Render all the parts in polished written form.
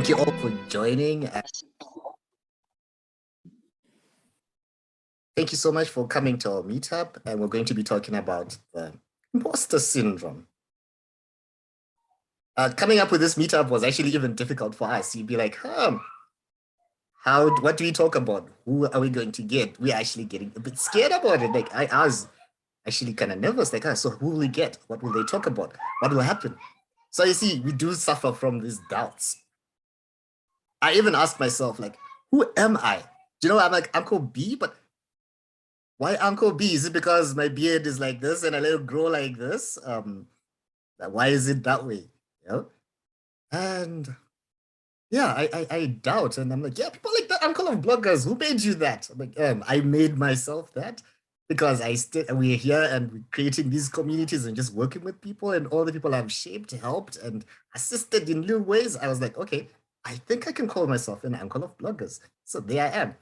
Thank you all for joining. Thank you so much for coming to our meetup, and we're going to be talking about the imposter syndrome. Coming up with this meetup was actually even difficult for us. You'd be like, what do we talk about? Who are we going to get? We're actually getting a bit scared about it. Like I was actually kind of nervous, like, so who will we get? What will they talk about? What will happen? So you see, we do suffer from these doubts. I even asked myself, like, who am I? Do you know, I'm like Uncle B, but why Uncle B? Is it because my beard is like this and I let it grow like this? Why is it that way? You know? And yeah, I doubt. And I'm like, yeah, people like the uncle of bloggers, who made you that? I'm like, I made myself that because we're here and we're creating these communities and just working with people, and all the people I've shaped, helped, and assisted in little ways. I was like, okay, I think I can call myself an uncle of bloggers. So there I am.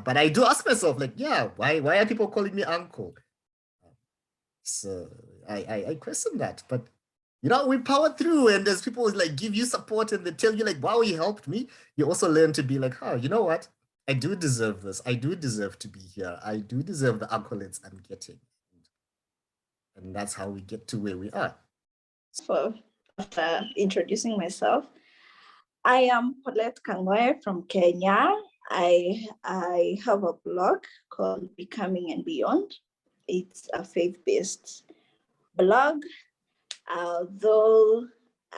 But I do ask myself, like, yeah, why are people calling me uncle? So I question that. But you know, we power through, and as people like give you support and they tell you like, wow, you helped me, you also learn to be like, oh, you know what? I do deserve this. I do deserve to be here. I do deserve the accolades I'm getting. And that's how we get to where we are. So after introducing myself, I am Pollet Kang'oe from Kenya. I have a blog called Becoming and Beyond. It's a faith-based blog, though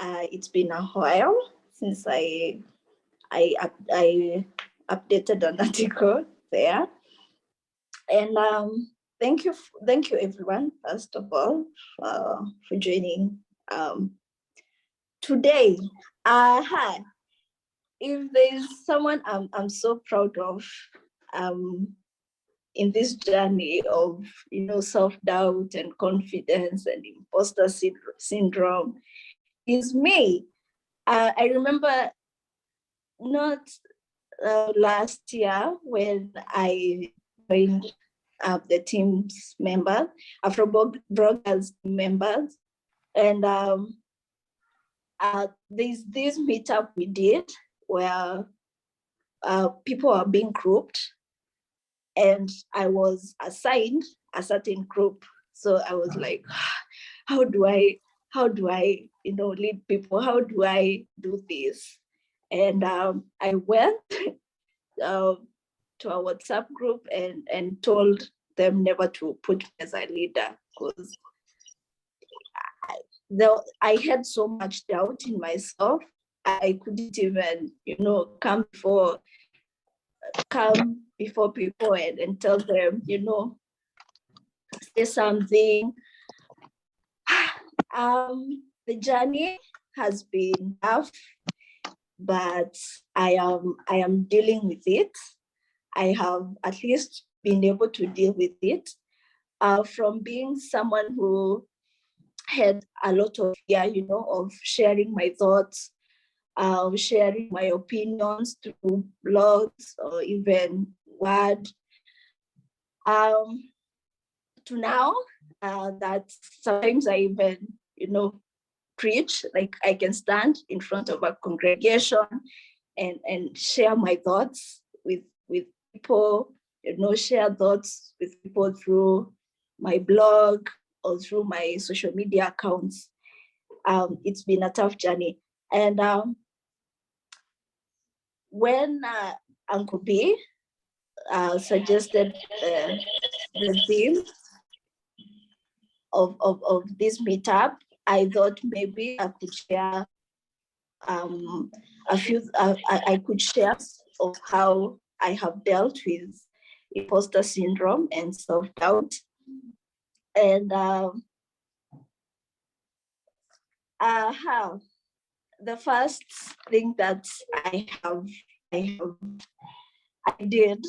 it's been a while since I updated an article there. And thank you everyone, first of all, for joining today. If there's someone I'm so proud of in this journey of, you know, self-doubt and confidence and imposter syndrome, is me. I remember not last year when I joined the team's members, Afrobloggers members, and there's this meetup we did where people are being grouped, and I was assigned a certain group. So I was like, how do I, you know, lead people? How do I do this? And I went to a WhatsApp group and told them never to put me as a leader, because I had so much doubt in myself. I couldn't even, you know, come before people and tell them, you know, say something. The journey has been tough, but I am dealing with it. I have at least been able to deal with it. From being someone who had a lot of fear, you know, of sharing my thoughts, sharing my opinions through blogs or even word, to now that sometimes I even, you know, preach, like I can stand in front of a congregation and share my thoughts with people, you know, share thoughts with people through my blog or through my social media accounts. It's been a tough journey. And when Uncle B suggested the theme of this meetup, I thought maybe I could share I could share of how I have dealt with imposter syndrome and self-doubt. And how the first thing that I did,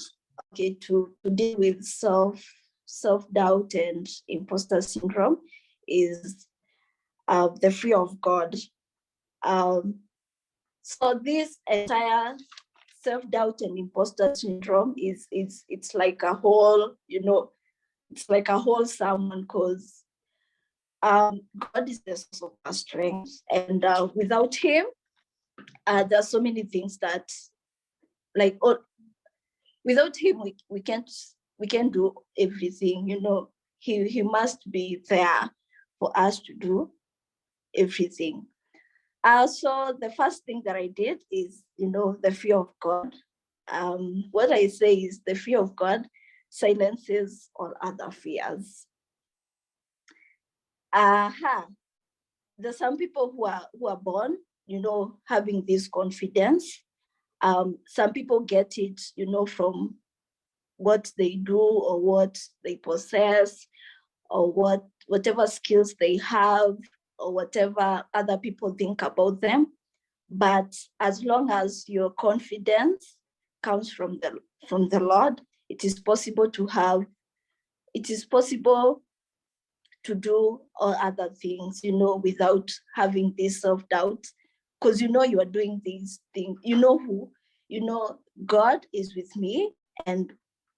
okay, to deal with self-doubt and imposter syndrome is the fear of God. So this entire self-doubt and imposter syndrome it's like a whole, you know, it's like a whole sermon, because God is the source of our strength, and without Him, There are so many things that, like, without him, we can't do everything. He must be there for us to do everything. So the first thing that I did is, the fear of God. What I say is the fear of God silences all other fears. There's some people who are born, having this confidence. Some people get it, from what they do or what they possess, or whatever skills they have, or whatever other people think about them. But as long as your confidence comes from the Lord, it is possible to do all other things, without having this self-doubt, because you are doing these things. God is with me, and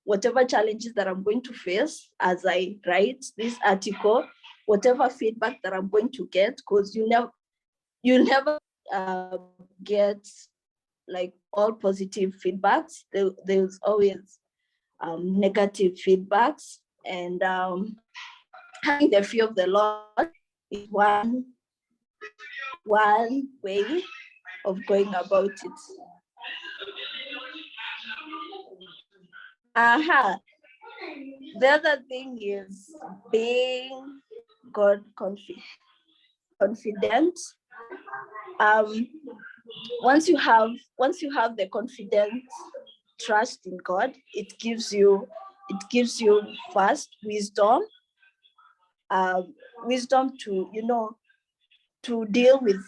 whatever challenges that I'm going to face as I write this article, whatever feedback that I'm going to get, because you never get like all positive feedbacks. There's always negative feedbacks, and having the fear of the Lord is one way of going about it. The other thing is being God confident. Once you have the confidence, trust in God, it gives you first wisdom. Wisdom to to deal with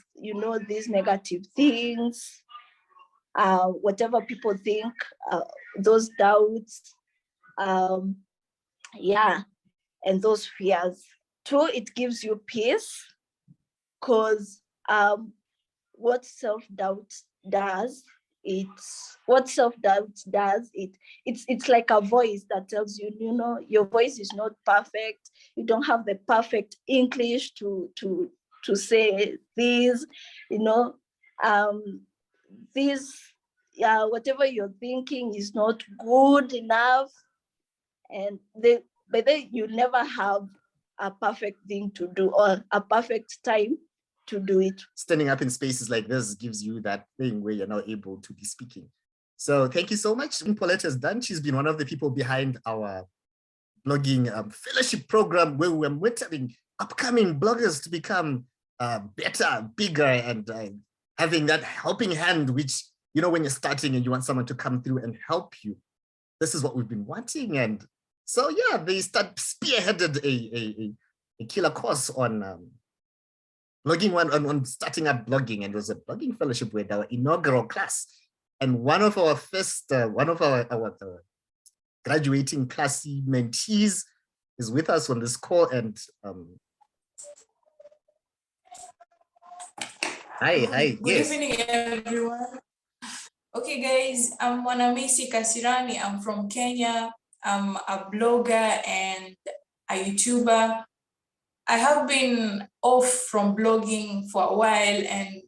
these negative things, whatever people think, those doubts, and those fears. Two, it gives you peace, because what self-doubt does, it's like a voice that tells you, your voice is not perfect. You don't have the perfect English to say this, whatever you're thinking is not good enough. And but then you never have a perfect thing to do or a perfect time to do it. Standing up in spaces like this gives you that thing where you're now able to be speaking. So thank you so much. Paulette has done. She's been one of the people behind our blogging fellowship program, where we're mentoring upcoming bloggers to become better, bigger, and having that helping hand, which, when you're starting and you want someone to come through and help you, this is what we've been wanting. And so, yeah, they spearheaded a killer course on blogging, on starting up blogging, and it was a blogging fellowship with our inaugural class. And one of our first, our graduating classy mentees is with us on this call. And hi. Good evening, everyone. Okay, guys, I'm Mwanamisi Kasirani. I'm from Kenya. I'm a blogger and a YouTuber. I have been off from blogging for a while, and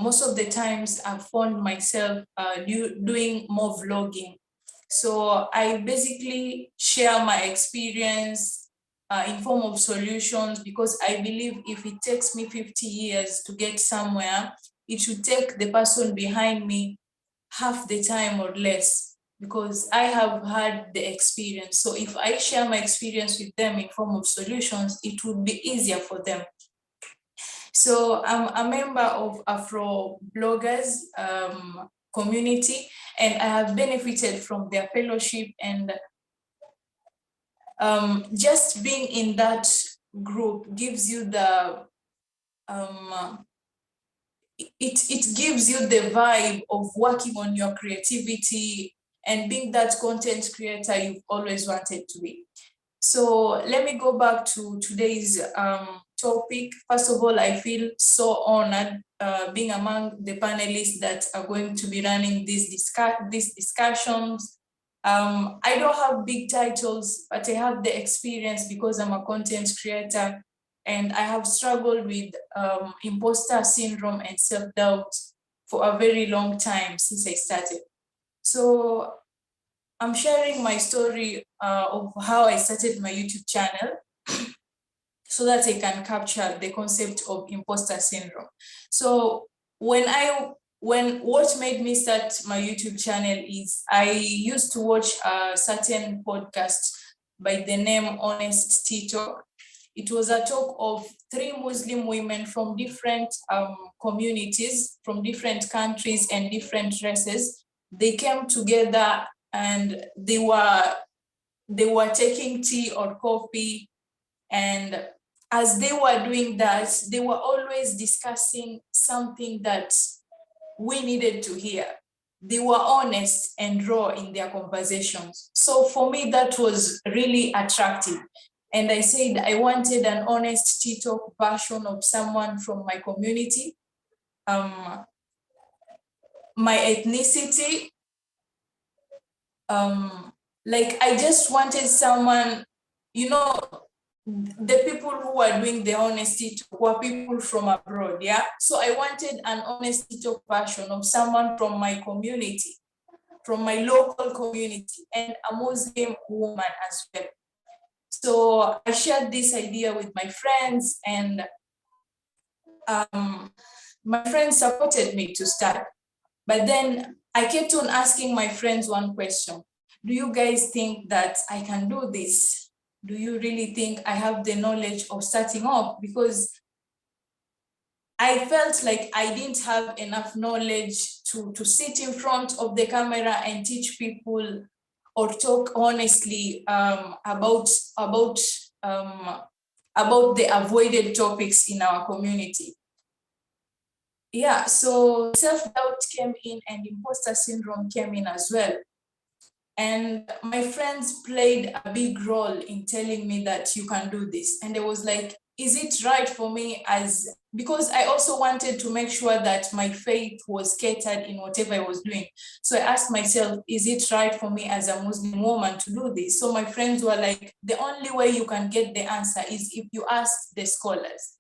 most of the times I've found myself doing more vlogging. So I basically share my experience in form of solutions, because I believe if it takes me 50 years to get somewhere, it should take the person behind me half the time or less, because I have had the experience. So if I share my experience with them in form of solutions, it would be easier for them. So I'm a member of Afrobloggers community, and I have benefited from their fellowship, and just being in that group gives you the it gives you the vibe of working on your creativity and being that content creator you've always wanted to be. So let me go back to today's topic. First of all, I feel so honored being among the panelists that are going to be running these discussions. I don't have big titles, but I have the experience because I'm a content creator, and I have struggled with imposter syndrome and self-doubt for a very long time since I started. So I'm sharing my story of how I started my YouTube channel so that I can capture the concept of imposter syndrome. So what made me start my YouTube channel is I used to watch a certain podcast by the name Honest TikTok. It was a talk of 3 Muslim women from different communities, from different countries and different races. They came together and they were taking tea or coffee, and as they were doing that, they were always discussing something that we needed to hear. They were honest and raw in their conversations. So for me, that was really attractive. And I said I wanted an honest TikTok version of someone from my community, my ethnicity. Like I just wanted someone, you know, the people who are doing the honest TikTok were people from abroad, yeah? So I wanted an honest TikTok version of someone from my community, from my local community, and a Muslim woman as well. So I shared this idea with my friends, and my friends supported me to start. But then I kept on asking my friends one question. Do you guys think that I can do this? Do you really think I have the knowledge of starting off? Because I felt like I didn't have enough knowledge to sit in front of the camera and teach people or talk honestly about the avoided topics in our community. Yeah, so self-doubt came in and imposter syndrome came in as well. And my friends played a big role in telling me that you can do this. And I was like, is it right for me because I also wanted to make sure that my faith was catered in whatever I was doing. So I asked myself, is it right for me as a Muslim woman to do this? So my friends were like, the only way you can get the answer is if you ask the scholars.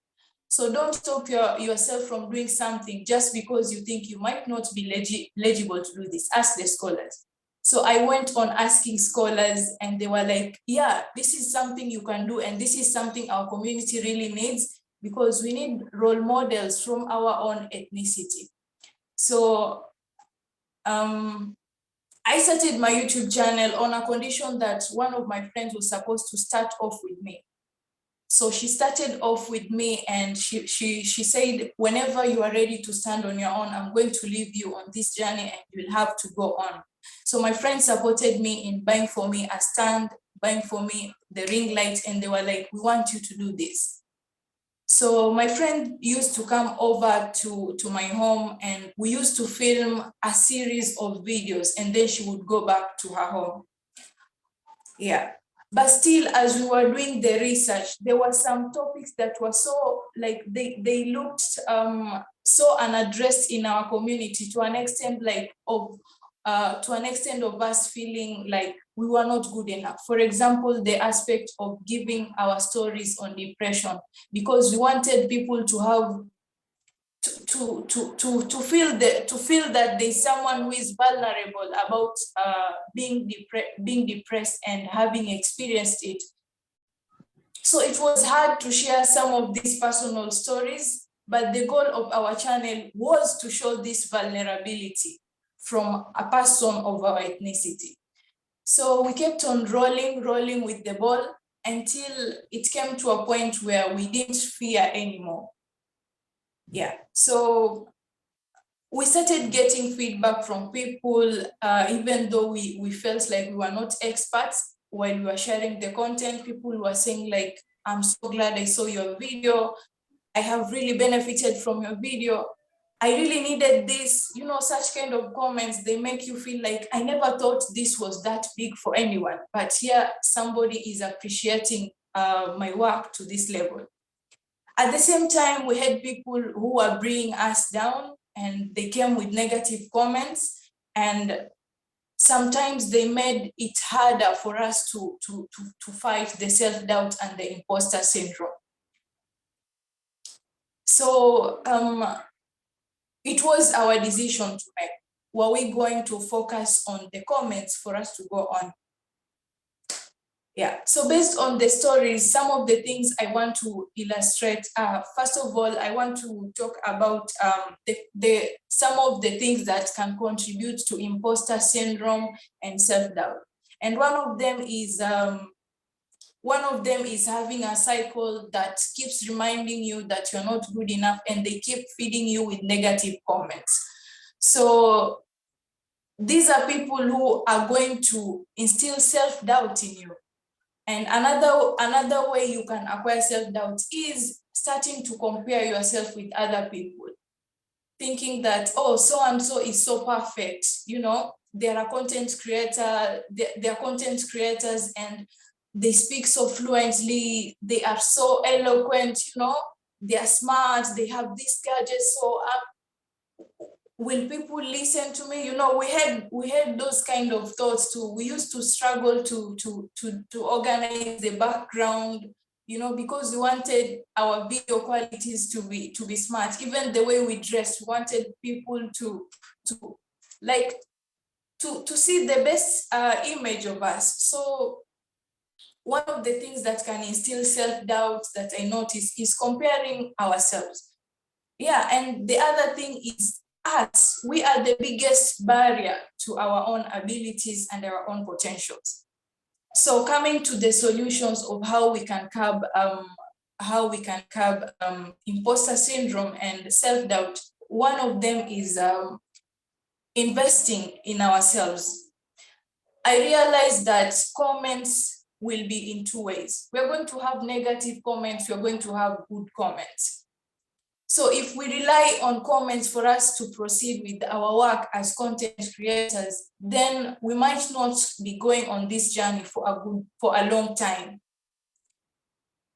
So don't stop yourself from doing something just because you think you might not be legible to do this. Ask the scholars. So I went on asking scholars, and they were like, yeah, this is something you can do, and this is something our community really needs, because we need role models from our own ethnicity. So I started my YouTube channel on a condition that one of my friends was supposed to start off with me. So she started off with me, and she said, whenever you are ready to stand on your own, I'm going to leave you on this journey and you'll have to go on. So my friends supported me in buying for me a stand, buying for me the ring light, and they were like, we want you to do this. So my friend used to come over to my home, and we used to film a series of videos, and then she would go back to her home. Yeah. But still, as we were doing the research, there were some topics that were so, like, they looked so unaddressed in our community, to an extent of us feeling like we were not good enough. For example, the aspect of giving our stories on depression, because we wanted people to have to feel that there's someone who is vulnerable about being depressed and having experienced it. So it was hard to share some of these personal stories, but the goal of our channel was to show this vulnerability from a person of our ethnicity. So we kept on rolling with the ball until it came to a point where we didn't fear anymore. Yeah, so we started getting feedback from people, even though we felt like we were not experts while we were sharing the content. People were saying like, I'm so glad I saw your video. I have really benefited from your video. I really needed this, such kind of comments. They make you feel like, I never thought this was that big for anyone, but here somebody is appreciating my work to this level. At the same time, we had people who were bringing us down, and they came with negative comments, and sometimes they made it harder for us to fight the self-doubt and the imposter syndrome. So it was our decision to make. Were we going to focus on the comments for us to go on? Yeah, so based on the stories, some of the things I want to illustrate are, first of all, I want to talk about some of the things that can contribute to imposter syndrome and self-doubt. And one of them is having a cycle that keeps reminding you that you're not good enough, and they keep feeding you with negative comments. So these are people who are going to instill self-doubt in you. And another way you can acquire self-doubt is starting to compare yourself with other people, thinking that, oh, so-and-so is so perfect, you know, they are content creators and they speak so fluently, they are so eloquent, you know, they are smart, they have these gadgets, so will people listen to me? You know, we had those kind of thoughts too. We used to struggle to organize the background, you know, because we wanted our video qualities to be smart. Even the way we dressed, we wanted people to see the best image of us. So one of the things that can instill self-doubt that I notice is comparing ourselves. Yeah, and the other thing is us. We are the biggest barrier to our own abilities and our own potentials. So coming to the solutions of how we can curb imposter syndrome and self-doubt, one of them is investing in ourselves. I realized that comments will be in two ways. We're going to have negative comments, we're going to have good comments. So if we rely on comments for us to proceed with our work as content creators, then we might not be going on this journey for a long time,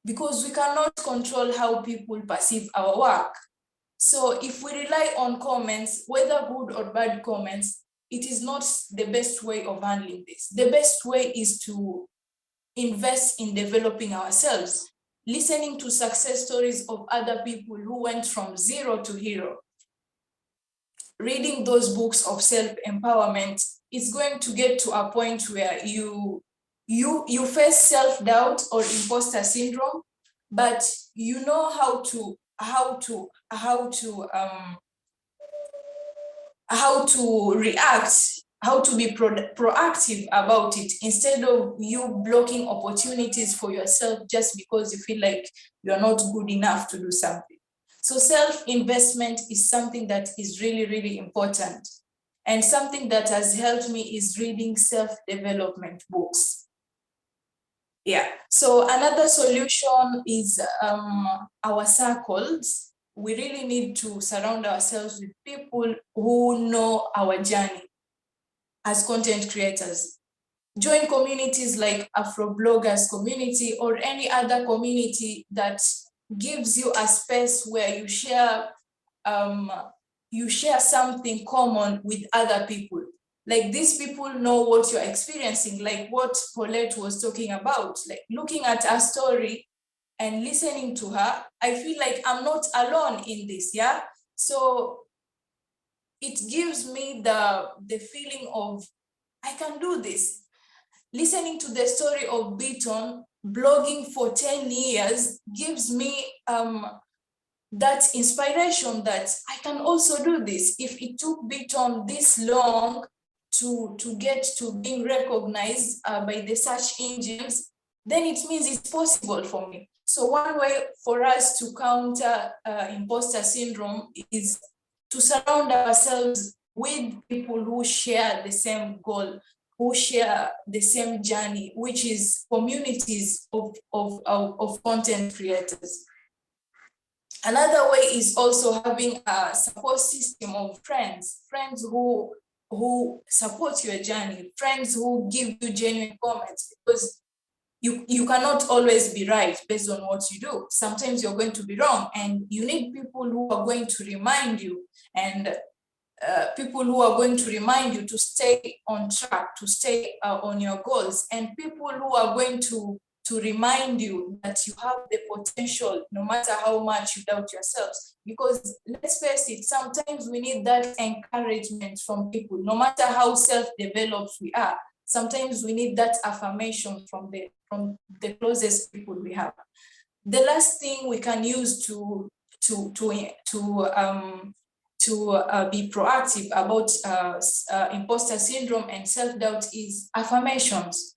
because we cannot control how people perceive our work. So if we rely on comments, whether good or bad comments, it is not the best way of handling this. The best way is to invest in developing ourselves, listening to success stories of other people who went from zero to hero, reading those books of self-empowerment. Is going to get to a point where you face self-doubt or imposter syndrome, but you know how to react, how to be proactive about it, instead of you blocking opportunities for yourself just because you feel like you're not good enough to do something. So self-investment is something that is really, really important. And something that has helped me is reading self-development books. Yeah, so another solution is our circles. We really need to surround ourselves with people who know our journey as content creators. Join communities like Afrobloggers community or any other community that gives you a space where you share something common with other people. Like, these people know what you're experiencing, like what Pollet was talking about, like looking at her story and listening to her, I feel like I'm not alone in this, yeah? So it gives me the feeling of, I can do this. Listening to the story of Beaton, blogging for 10 years, gives me that inspiration that I can also do this. If it took Beaton this long to get to being recognized by the search engines, then it means it's possible for me. So one way for us to counter imposter syndrome is to surround ourselves with people who share the same goal, who share the same journey, which is communities of content creators. Another way is also having a support system of friends who support your journey, friends who give you genuine comments, because you cannot always be right based on what you do. Sometimes you're going to be wrong, and you need people who are going to remind you, and people who are going to remind you to stay on track, to stay on your goals, and people who are going to to remind you that you have the potential, no matter how much you doubt yourselves. Because let's face it, sometimes we need that encouragement from people, no matter how self-developed we are. Sometimes we need that affirmation from the closest people we have. The last thing we can use to be proactive about imposter syndrome and self-doubt is affirmations.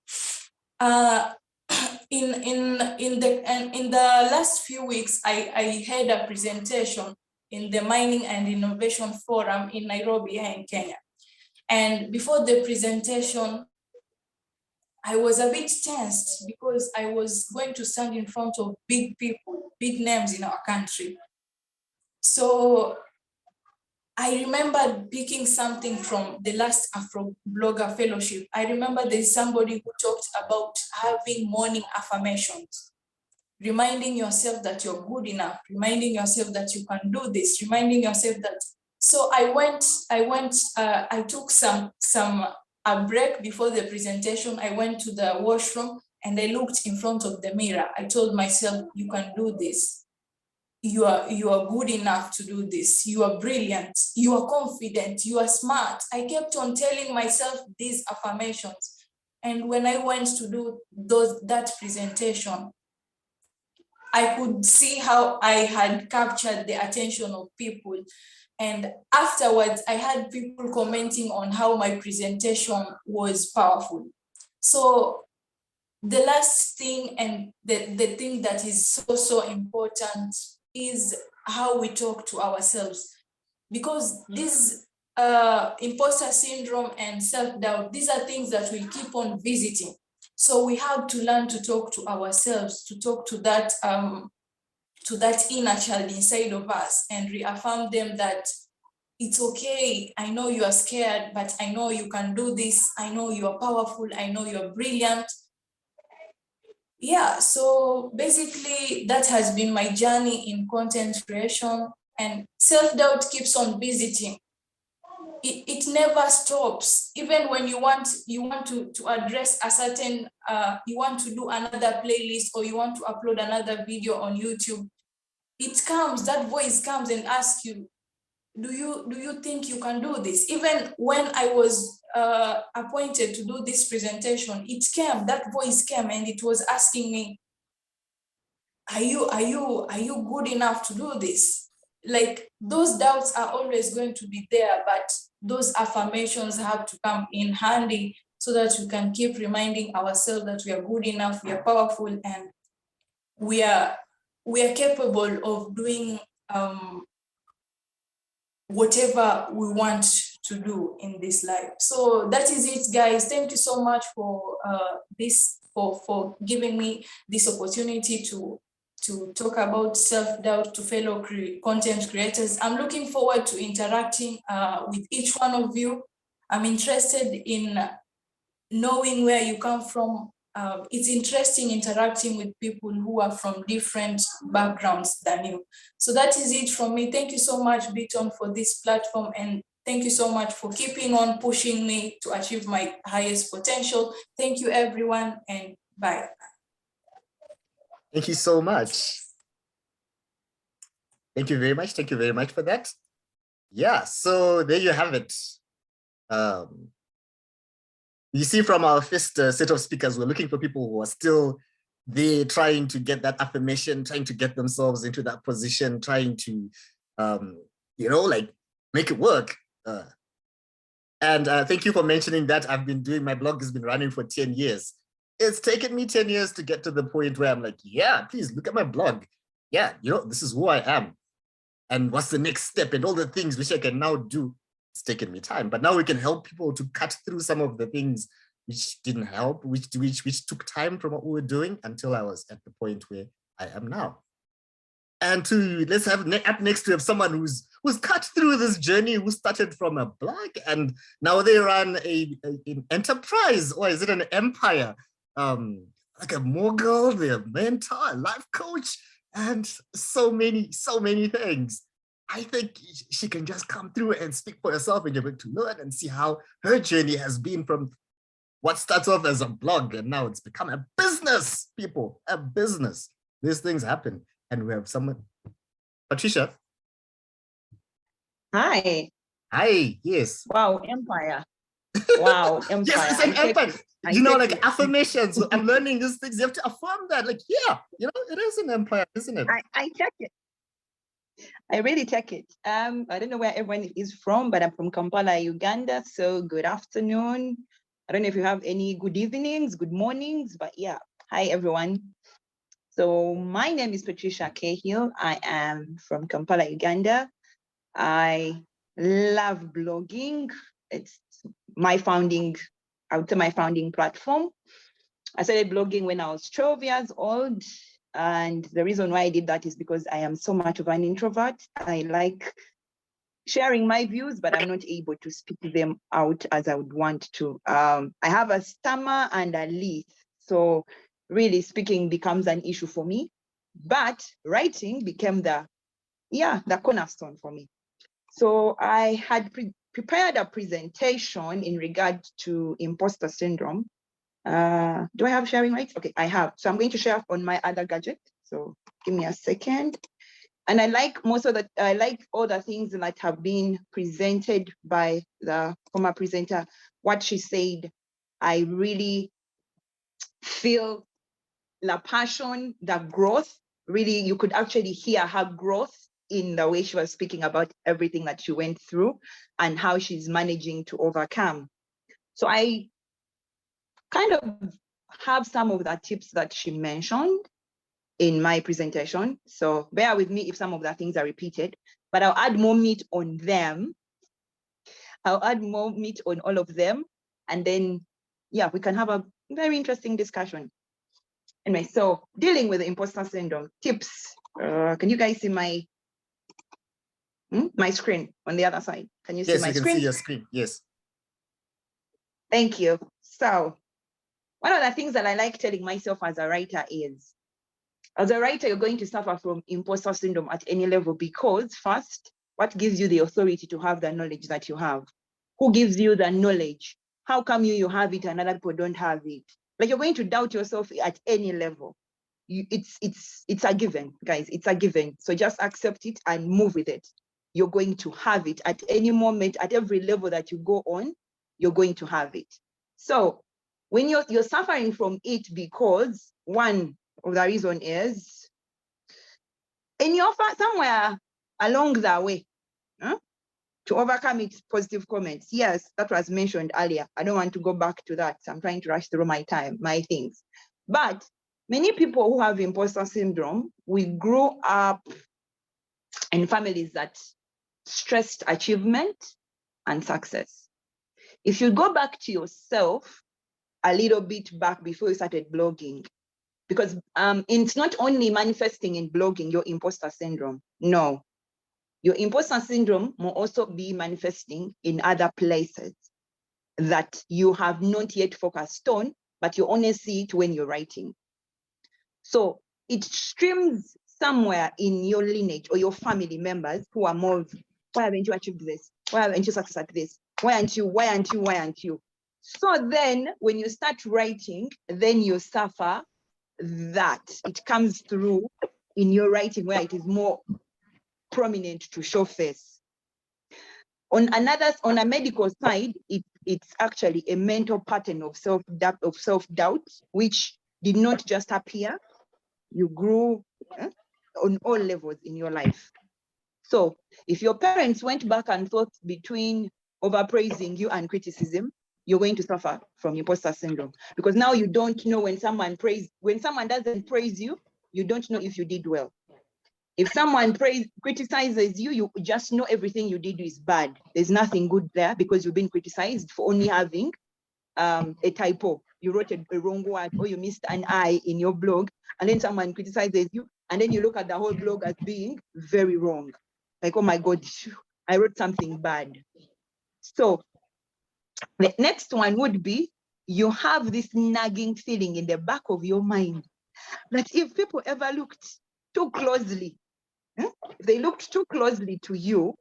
In the last few weeks, I had a presentation in the Mining and Innovation Forum in Nairobi here in Kenya. And before the presentation, I was a bit tensed because I was going to stand in front of big people, big names in our country. So I remember picking something from the last Afroblogger fellowship. I remember there's somebody who talked about having morning affirmations, reminding yourself that you're good enough, reminding yourself that you can do this, reminding yourself that. So I took a break before the presentation. I went to the washroom and I looked in front of the mirror. I told myself, you can do this. You are good enough to do this. You are brilliant. You are confident. You are smart. I kept on telling myself these affirmations. And when I went to do that presentation, I could see how I had captured the attention of people. And afterwards, I had people commenting on how my presentation was powerful. So the last thing, and the thing that is so important, is how we talk to ourselves. Because this imposter syndrome and self-doubt, these are things that will keep on visiting. So we have to learn to talk to ourselves, to talk to that inner child inside of us and reaffirm them that it's okay. I know you are scared, but I know you can do this. I know you are powerful. I know you're brilliant. Yeah, so basically that has been my journey in content creation, and self-doubt keeps on visiting. It never stops. Even when you want to address a certain, you want to do another playlist or you want to upload another video on YouTube, it comes, that voice comes and asks you, do you think you can do this? Even when I was appointed to do this presentation, it came, that voice came and it was asking me, are you good enough to do this? Like, those doubts are always going to be there, but those affirmations have to come in handy so that we can keep reminding ourselves that we are good enough, we are powerful, and we are capable of doing whatever we want to do in this life. So that is it, guys. Thank you so much for for giving me this opportunity to talk about self-doubt to fellow content creators. I'm looking forward to interacting with each one of you. I'm interested in knowing where you come from. It's interesting interacting with people who are from different backgrounds than you. So that is it from me. Thank you so much, Beaton, for this platform. And thank you so much for keeping on pushing me to achieve my highest potential. Thank you, everyone, and bye. Thank you so much. Thank you very much. Thank you very much for that. Yeah, so there you have it. You see from our first set of speakers, we're looking for people who are still there trying to get that affirmation, trying to get themselves into that position, trying to, like make it work. And thank you for mentioning that. I've been doing, my blog has been running for 10 years. It's taken me 10 years to get to the point where I'm like, yeah, please look at my blog. Yeah, this is who I am. And what's the next step and all the things which I can now do. It's taken me time, but now we can help people to cut through some of the things which didn't help, which took time from what we were doing until I was at the point where I am now. And let's have up next, we have someone who's cut through this journey, who started from a blog and now they run an enterprise, or is it an empire? Like a mogul, they're a mentor, a life coach, and so many things. I think she can just come through and speak for herself, and you're going to learn and see how her journey has been from What starts off as a blog and now it's become a business, people, a business. These things happen. And we have someone, Patricia. Hi. Hi, yes. Wow, empire. Wow, empire. Yes, it's an empire. You know, like affirmations. I'm learning these things. You have to affirm that. Like, yeah, you know, it is an empire, isn't it? I take it. I really take it. I don't know where everyone is from, but I'm from Kampala, Uganda. So good afternoon. I don't know if you have any good evenings, good mornings, but yeah. Hi, everyone. So my name is Patricia Kahill. I am from Kampala, Uganda. I love blogging. It's my founding, I would say my founding platform. I started blogging when I was 12 years old. And the reason why I did that is because I am so much of an introvert. I like sharing my views, but I'm not able to speak them out as I would want to. I have a stammer and a lisp. So really speaking becomes an issue for me. But writing became the cornerstone for me. So I had prepared a presentation in regard to imposter syndrome. Do I have sharing rights? Okay, I have. So I'm going to share on my other gadget. So give me a second. And I like all the things that have been presented by the former presenter, what she said. I really feel the passion, the growth. Really, you could actually hear her growth in the way she was speaking about everything that she went through and how she's managing to overcome. So I kind of have some of the tips that she mentioned in my presentation. So bear with me if some of the things are repeated, but I'll add more meat on them. I'll add more meat on all of them. And then, yeah, we can have a very interesting discussion. Anyway, so dealing with the imposter syndrome, tips. Can you guys see my screen on the other side? Can you see my screen? Yes, we can see your screen, yes. Thank you. So one of the things that I like telling myself as a writer is, as a writer, you're going to suffer from imposter syndrome at any level because first, what gives you the authority to have the knowledge that you have? Who gives you the knowledge? How come you have it and other people don't have it? Like you're going to doubt yourself at any level. It's a given, guys, it's a given. So just accept it and move with it. You're going to have it at any moment, at every level that you go on, you're going to have it. So when you're suffering from it because one of the reason is in your somewhere along the way, to overcome it, positive comments. Yes, that was mentioned earlier. I don't want to go back to that. So I'm trying to rush through my things. But many people who have imposter syndrome, we grew up in families that stressed achievement and success. If you go back to yourself a little bit back before you started blogging, because it's not only manifesting in blogging, your imposter syndrome. No, your imposter syndrome will also be manifesting in other places that you have not yet focused on, but you only see it when you're writing. So it streams somewhere in your lineage or your family members who are more, why haven't you achieved this? Why haven't you succeeded at this? Why aren't you? Why aren't you? Why aren't you? So then when you start writing, then you suffer that. It comes through in your writing where it is more prominent to show face. On a medical side, it's actually a mental pattern of self-doubt, which did not just appear. You grew on all levels in your life. So if your parents went back and thought between overpraising you and criticism, you're going to suffer from imposter syndrome, because now you don't know when someone doesn't praise you, you don't know if you did well. If someone criticizes you, you just know everything you did is bad. There's nothing good there because you've been criticized for only having a typo. You wrote a wrong word or you missed an I in your blog, and then someone criticizes you, and then you look at the whole blog as being very wrong. Like, oh my God, I wrote something bad. So the next one would be, you have this nagging feeling in the back of your mind that if people ever looked too closely, if they looked too closely to you,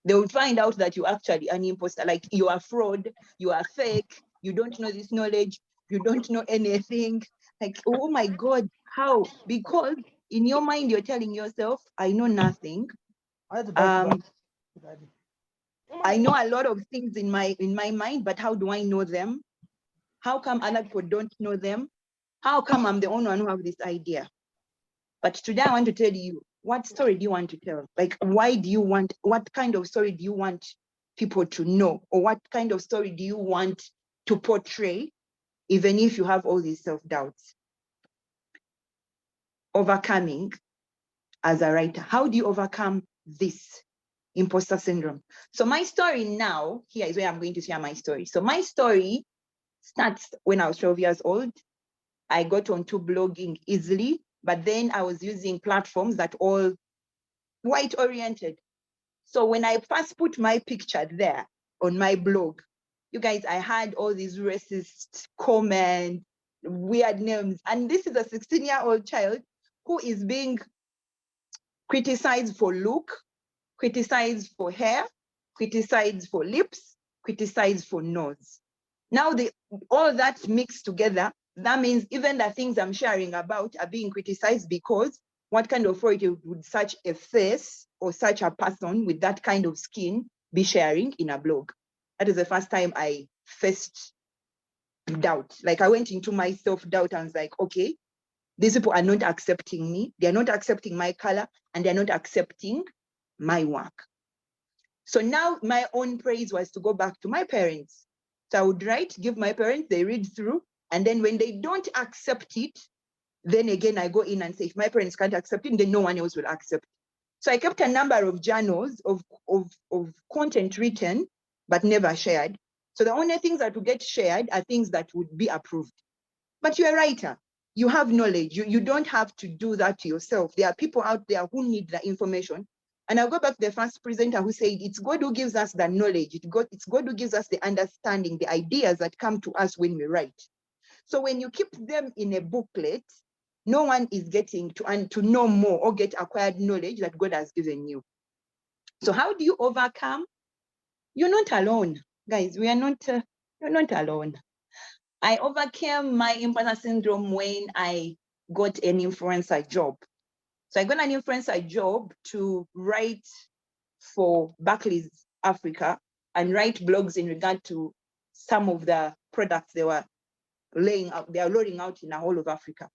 they would find out that you're actually an imposter, like you are fraud, you are fake, you don't know this knowledge, you don't know anything. Like, oh my God, how? Because in your mind, you're telling yourself, I know nothing. I know a lot of things in my mind, but how do I know them? How come other people don't know them? How come I'm the only one who have this idea? But today I want to tell you, what story do you want to tell? Like, what kind of story do you want people to know? Or what kind of story do you want to portray, even if you have all these self-doubts? Overcoming as a writer, how do you overcome this imposter syndrome? So my story now, here is where I'm going to share my story. So my story starts when I was 12 years old. I got onto blogging easily, but then I was using platforms that all white oriented. So when I first put my picture there on my blog, you guys, I had all these racist comments, weird names. And this is a 16-year-old child who is being criticized for look, criticized for hair, criticized for lips, criticized for nose. Now all that mixed together, that means even the things I'm sharing about are being criticized, because what kind of authority would such a face or such a person with that kind of skin be sharing in a blog? That is the first time I faced doubt. Like, I went into my self-doubt and I was like, okay, these people are not accepting me. They're not accepting my color, and they're not accepting my work. So now my own praise was to go back to my parents. So I would write, give my parents, they read through, and then when they don't accept it, then again, I go in and say, if my parents can't accept it, then no one else will accept it. So I kept a number of journals of content written, but never shared. So the only things that would get shared are things that would be approved. But you're a writer, you have knowledge, you don't have to do that to yourself. There are people out there who need the information. And I'll go back to the first presenter who said, it's God who gives us the knowledge. It's God who gives us the understanding, the ideas that come to us when we write. So when you keep them in a booklet, no one is getting to know more or get acquired knowledge that God has given you. So how do you overcome? You're not alone, guys. You're not alone. I overcame my imposter syndrome when I got an influencer job. So I got an influencer job to write for Barclays Africa and write blogs in regard to some of the products they are rolling out in the whole of Africa.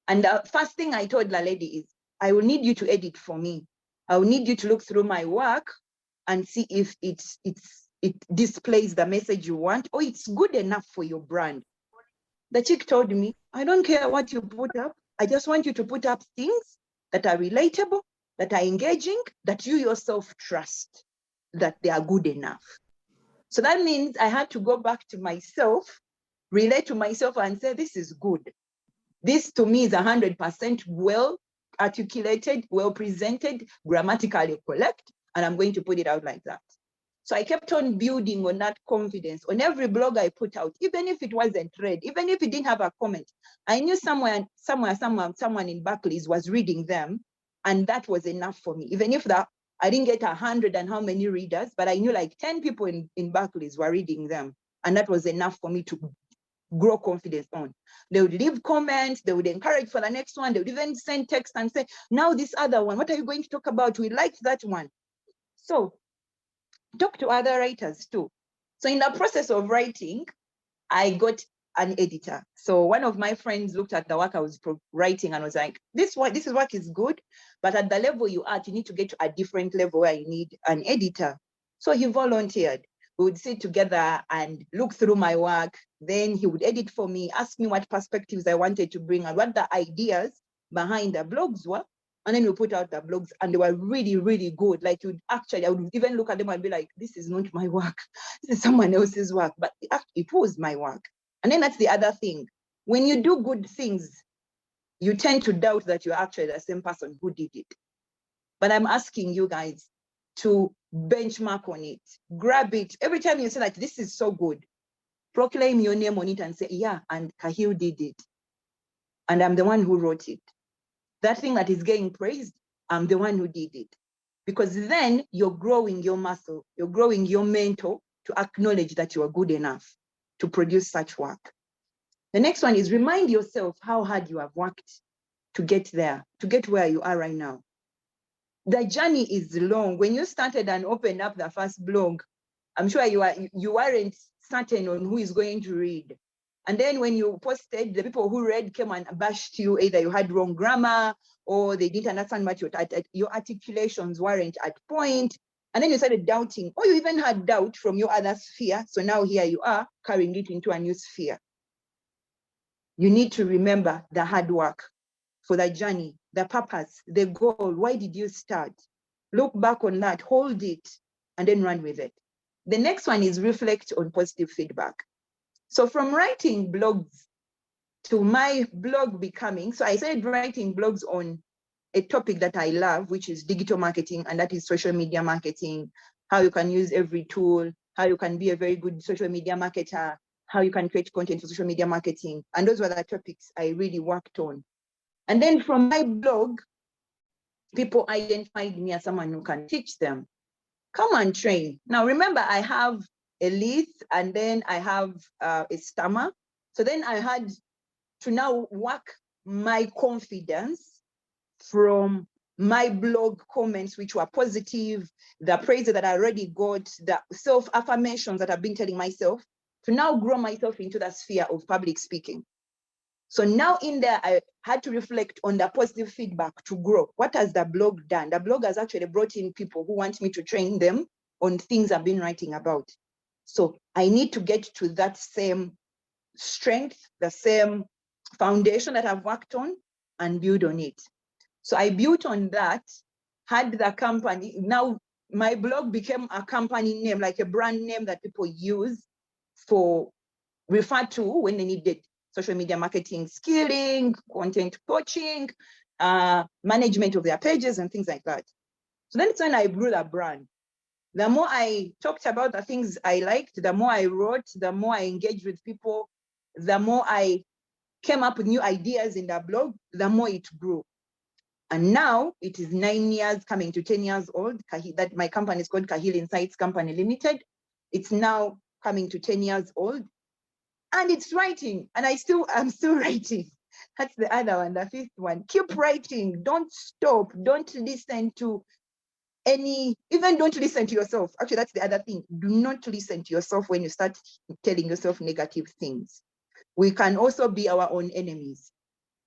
And the first thing I told the lady is, I will need you to edit for me. I will need you to look through my work and see if it displays the message you want, or it's good enough for your brand. The chick told me, I don't care what you put up. I just want you to put up things that are relatable, that are engaging, that you yourself trust, that they are good enough. So that means I had to go back to myself, relate to myself and say, this is good. This to me is 100% well articulated, well presented, grammatically correct, and I'm going to put it out like that. So I kept on building on that confidence on every blog I put out, even if it wasn't read, even if it didn't have a comment. I knew someone in Barclays was reading them, and that was enough for me. Even if I didn't get 100 and how many readers, but I knew like 10 people in Barclays were reading them, and that was enough for me to grow confidence on. They would leave comments, they would encourage for the next one, they would even send text and say, now this other one, what are you going to talk about? We liked that one. So talk to other writers too. So in the process of writing, I got an editor. So one of my friends looked at the work I was writing and was like, this work is good, but at the level you are, you need to get to a different level where you need an editor. So he volunteered. We would sit together and look through my work. Then he would edit for me, ask me what perspectives I wanted to bring and what the ideas behind the blogs were. And then we put out the blogs, and they were really, really good. Like, I would even look at them and be like, this is not my work. This is someone else's work, but it was my work. And then that's the other thing. When you do good things, you tend to doubt that you're actually the same person who did it. But I'm asking you guys to benchmark on it, grab it. Every time you say like, this is so good, proclaim your name on it and say, yeah, and Kahill did it. And I'm the one who wrote it. That thing that is getting praised, I'm the one who did it. Because then you're growing your muscle, you're growing your mental to acknowledge that you are good enough. to produce such work. The next one is remind yourself how hard you have worked to get there, to get where you are right now. The journey is long. When you started and opened up the first blog, I'm sure you weren't certain on who is going to read. And then when you posted, the people who read came and bashed you. Either you had wrong grammar or they didn't understand what your articulations weren't at point. And then you started doubting, or you even had doubt from your other sphere. So now here you are carrying it into a new sphere. You need to remember the hard work for the journey, the purpose, the goal. Why did you start? Look back on that, hold it, and then run with it. The next one is reflect on positive feedback. So from writing blogs to my blog becoming, so I started writing blogs on a topic that I love, which is digital marketing, and that is social media marketing, how you can use every tool, how you can be a very good social media marketer, how you can create content for social media marketing. And those were the topics I really worked on. And then from my blog, people identified me as someone who can teach them. Come and train. Now, remember, I have a lisp and then I have a stammer. So then I had to now work my confidence from my blog comments, which were positive, the praise that I already got, the self-affirmations that I've been telling myself, to now grow myself into the sphere of public speaking. So now in there, I had to reflect on the positive feedback to grow. What has the blog done? The blog has actually brought in people who want me to train them on things I've been writing about. So I need to get to that same strength, the same foundation that I've worked on, and build on it. So I built on that, had the company. Now my blog became a company name, like a brand name that people use for, refer to when they needed social media marketing, skilling, content coaching, management of their pages and things like that. So then it's when I grew the brand. The more I talked about the things I liked, the more I wrote, the more I engaged with people, the more I came up with new ideas in the blog, the more it grew. And now it is 9 years, coming to 10 years old. That my company is called Kahill Insights Company Limited. It's now coming to 10 years old. And it's writing, and I'm still writing. That's the other one, the fifth one. Keep writing, don't stop, don't listen to even don't listen to yourself. Actually, that's the other thing. Do not listen to yourself when you start telling yourself negative things. We can also be our own enemies.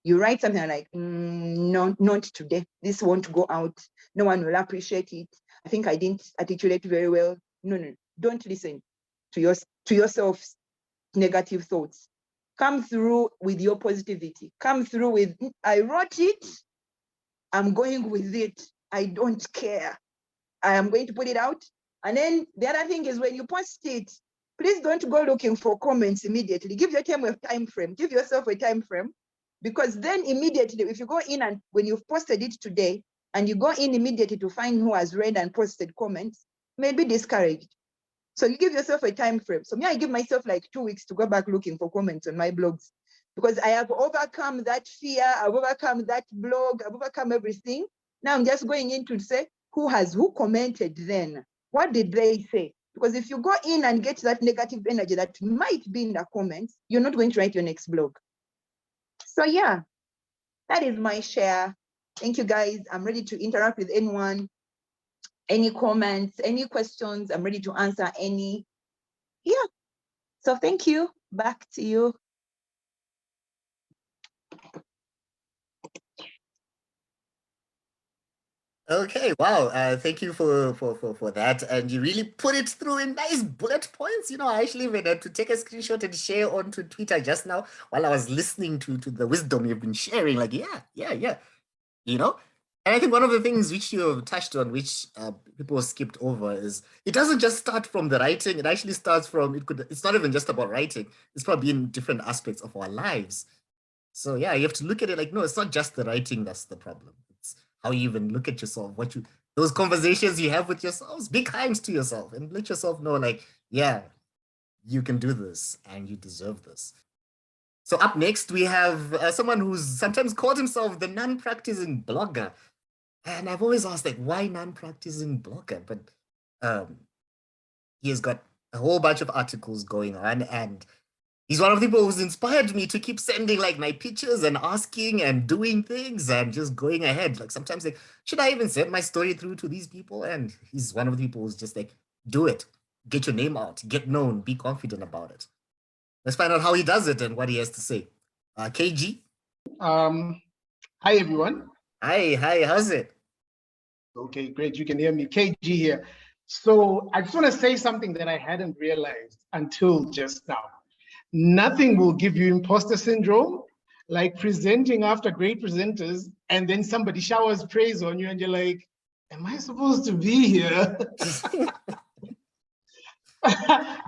You write something like, no, not today. This won't go out. No one will appreciate it. I think I didn't articulate very well. No. Don't listen to yourself. Negative thoughts. Come through with your positivity. Come through with, I wrote it, I'm going with it. I don't care. I am going to put it out. And then the other thing is when you post it, please don't go looking for comments immediately. Give your time frame. Give yourself a time frame, because then immediately, if you go in and when you've posted it today and you go in immediately to find who has read and posted comments, may be discouraged. So you give yourself a time frame. So me, I give myself like 2 weeks to go back looking for comments on my blogs, because I have overcome that fear. I've overcome that blog. I've overcome everything. Now I'm just going in to say who commented then? What did they say? Because if you go in and get that negative energy that might be in the comments, you're not going to write your next blog. So yeah, that is my share. Thank you guys. I'm ready to interact with anyone. Any comments, any questions, I'm ready to answer any. Yeah, so thank you. Back to you. Okay, wow. Thank you for that. And you really put it through in nice bullet points. You know, I actually even had to take a screenshot and share onto Twitter just now while I was listening to the wisdom you've been sharing. Like, yeah. You know? And I think one of the things which you have touched on, which people skipped over, is it doesn't just start from the writing. It actually starts from, it's not even just about writing. It's probably in different aspects of our lives. So yeah, you have to look at it like, no, it's not just the writing that's the problem. It's how you even look at yourself, those conversations you have with yourselves. Be kind to yourself and let yourself know, like, yeah, you can do this and you deserve this. So up next, we have someone who's sometimes called himself the non-practicing blogger. And I've always asked, like, why non-practicing blogger? But he has got a whole bunch of articles going on, and he's one of the people who's inspired me to keep sending like my pictures and asking and doing things and just going ahead. Like sometimes like, should I even send my story through to these people? And he's one of the people who's just like, do it, get your name out, get known, be confident about it. Let's find out how he does it and what he has to say. KG. Hi everyone. Hi, how's it? Okay, great. You can hear me. KG here. So I just want to say something that I hadn't realized until just now. Nothing will give you imposter syndrome like presenting after great presenters and then somebody showers praise on you and you're like, am I supposed to be here?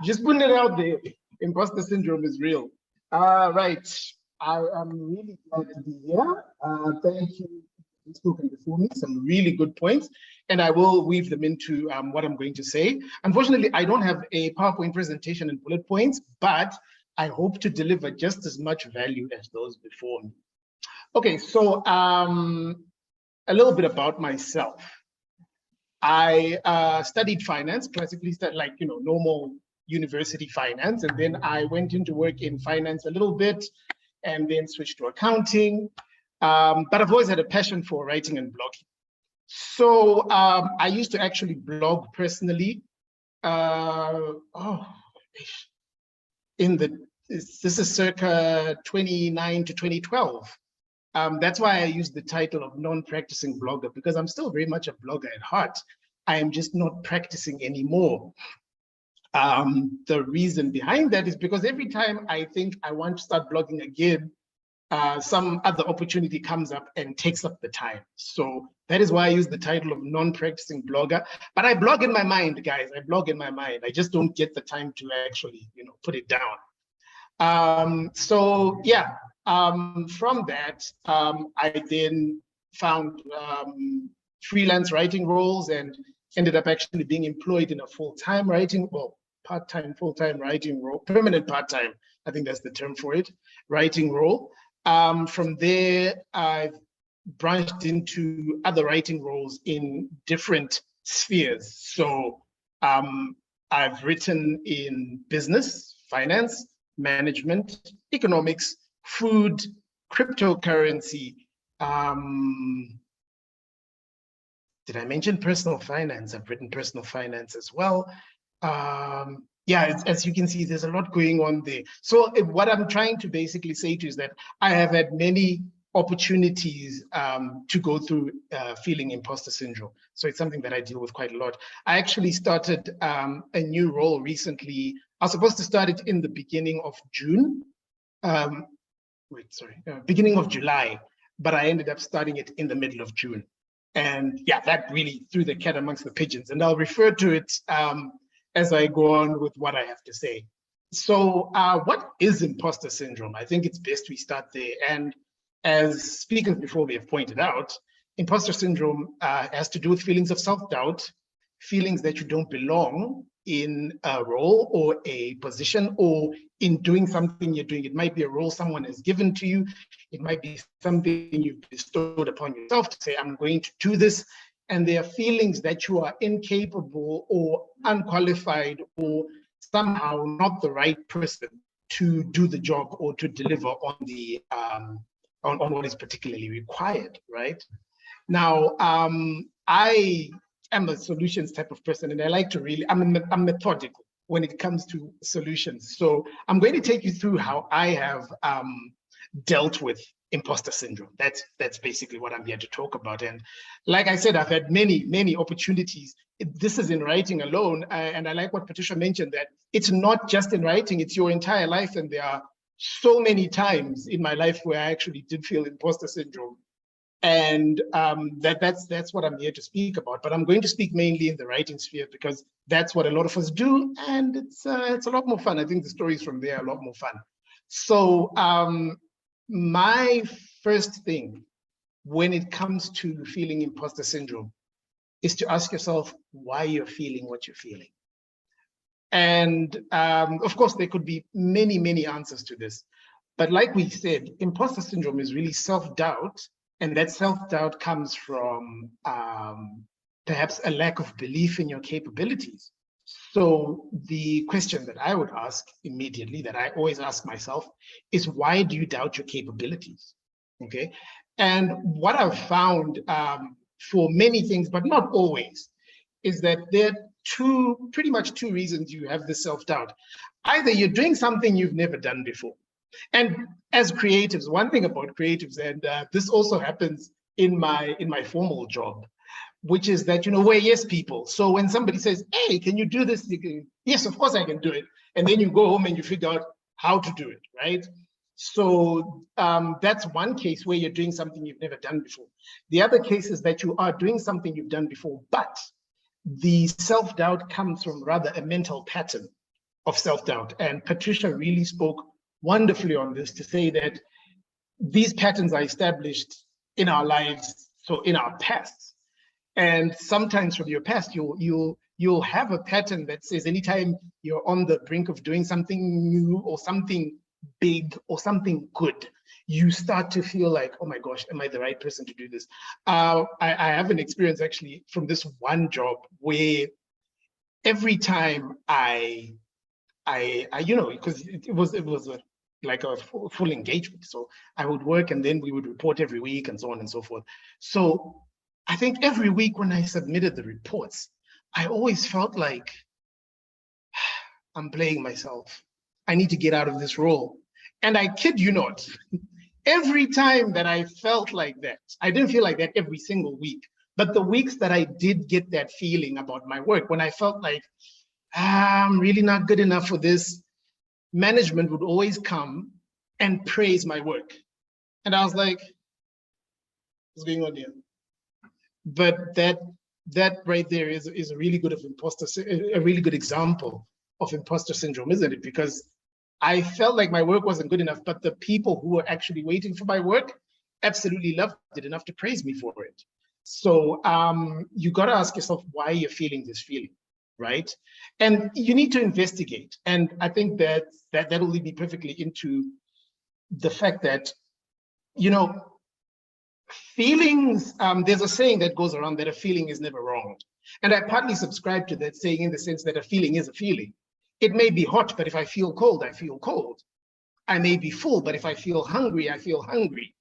Just putting it out there. Imposter syndrome is real. Right. I am really glad to be here. Thank you for spoken before me, some really good points, and I will weave them into what I'm going to say. Unfortunately, I don't have a PowerPoint presentation and bullet points, but I hope to deliver just as much value as those before me. Okay, so a little bit about myself. I studied finance, classically studied like, normal university finance, and then I went into work in finance a little bit and then switched to accounting. But I've always had a passion for writing and blogging. So I used to actually blog personally. This is circa 2009 to 2012. That's why I use the title of non-practicing blogger, because I'm still very much a blogger at heart. I am just not practicing anymore. The reason behind that is because every time I think I want to start blogging again, some other opportunity comes up and takes up the time. So that is why I use the title of non-practicing blogger. But I blog in my mind, guys. I blog in my mind. I just don't get the time to actually, put it down. So yeah, from that, I then found freelance writing roles and ended up actually being employed in a full-time writing, well, part-time, full-time writing role, permanent part-time, I think that's the term for it, writing role. From there, I've branched into other writing roles in different spheres. So I've written in business, finance, management, economics, food, cryptocurrency. Did I mention personal finance? I've written personal finance as well. Yeah, as you can see, there's a lot going on there. So what I'm trying to basically say to you is that I have had many opportunities to go through feeling imposter syndrome. So it's something that I deal with quite a lot. I actually started a new role recently. I was supposed to start it in the beginning of June. Beginning of July, but I ended up starting it in the middle of June. And yeah, that really threw the cat amongst the pigeons. And I'll refer to it as I go on with what I have to say. So what is imposter syndrome? I think it's best we start there. And as speakers before me have pointed out, imposter syndrome has to do with feelings of self-doubt, feelings that you don't belong in a role or a position or in doing something you're doing. It might be a role someone has given to you. It might be something you've bestowed upon yourself to say, I'm going to do this. And there are feelings that you are incapable or unqualified or somehow not the right person to do the job or to deliver on the on what is particularly required, right? Now, I am a solutions type of person, and I like to really, I'm methodical when it comes to solutions. So I'm going to take you through how I have dealt with imposter syndrome. That's basically what I'm here to talk about. And like I said, I've had many opportunities. This is in writing alone. And I like what Patricia mentioned, that it's not just in writing, it's your entire life. And there are so many times in my life where I actually did feel imposter syndrome. And that's what I'm here to speak about. But I'm going to speak mainly in the writing sphere because that's what a lot of us do. And it's a lot more fun. I think the stories from there are a lot more fun. So my first thing when it comes to feeling imposter syndrome is to ask yourself why you're feeling what you're feeling. And of course, there could be many answers to this. But like we said, imposter syndrome is really self-doubt. And that self-doubt comes from perhaps a lack of belief in your capabilities. So the question that I would ask immediately, that I always ask myself, is why do you doubt your capabilities? Okay. And what I've found for many things, but not always, is that there are pretty much two reasons you have this self-doubt. Either you're doing something you've never done before. And as creatives, one thing about creatives, and this also happens in my formal job, which is that, we're yes people. So when somebody says, hey, can you do this? You can, yes, of course I can do it. And then you go home and you figure out how to do it, right? So that's one case where you're doing something you've never done before. The other case is that you are doing something you've done before, but the self-doubt comes from rather a mental pattern of self-doubt. And Patricia really spoke wonderfully on this to say that these patterns are established in our lives, so in our past. And sometimes from your past, you'll have a pattern that says anytime you're on the brink of doing something new or something big or something good, you start to feel like, oh my gosh, am I the right person to do this? I have an experience actually from this one job where every time I because it was like a full engagement. So I would work and then we would report every week and so on and so forth. So I think every week when I submitted the reports, I always felt like I'm playing myself. I need to get out of this role. And I kid you not, every time that I felt like that, I didn't feel like that every single week, but the weeks that I did get that feeling about my work, when I felt like, I'm really not good enough for this, management would always come and praise my work. And I was like, what's going on here? But that right there is a really good example of imposter syndrome, isn't it? Because I felt like my work wasn't good enough, but the people who were actually waiting for my work absolutely loved it enough to praise me for it. So you got to ask yourself why you're feeling this feeling, right? And you need to investigate. And I think that'll lead me perfectly into the fact that, feelings, there's a saying that goes around that a feeling is never wrong. And I partly subscribe to that saying in the sense that a feeling is a feeling. It may be hot, but if I feel cold, I feel cold. I may be full, but if I feel hungry, I feel hungry.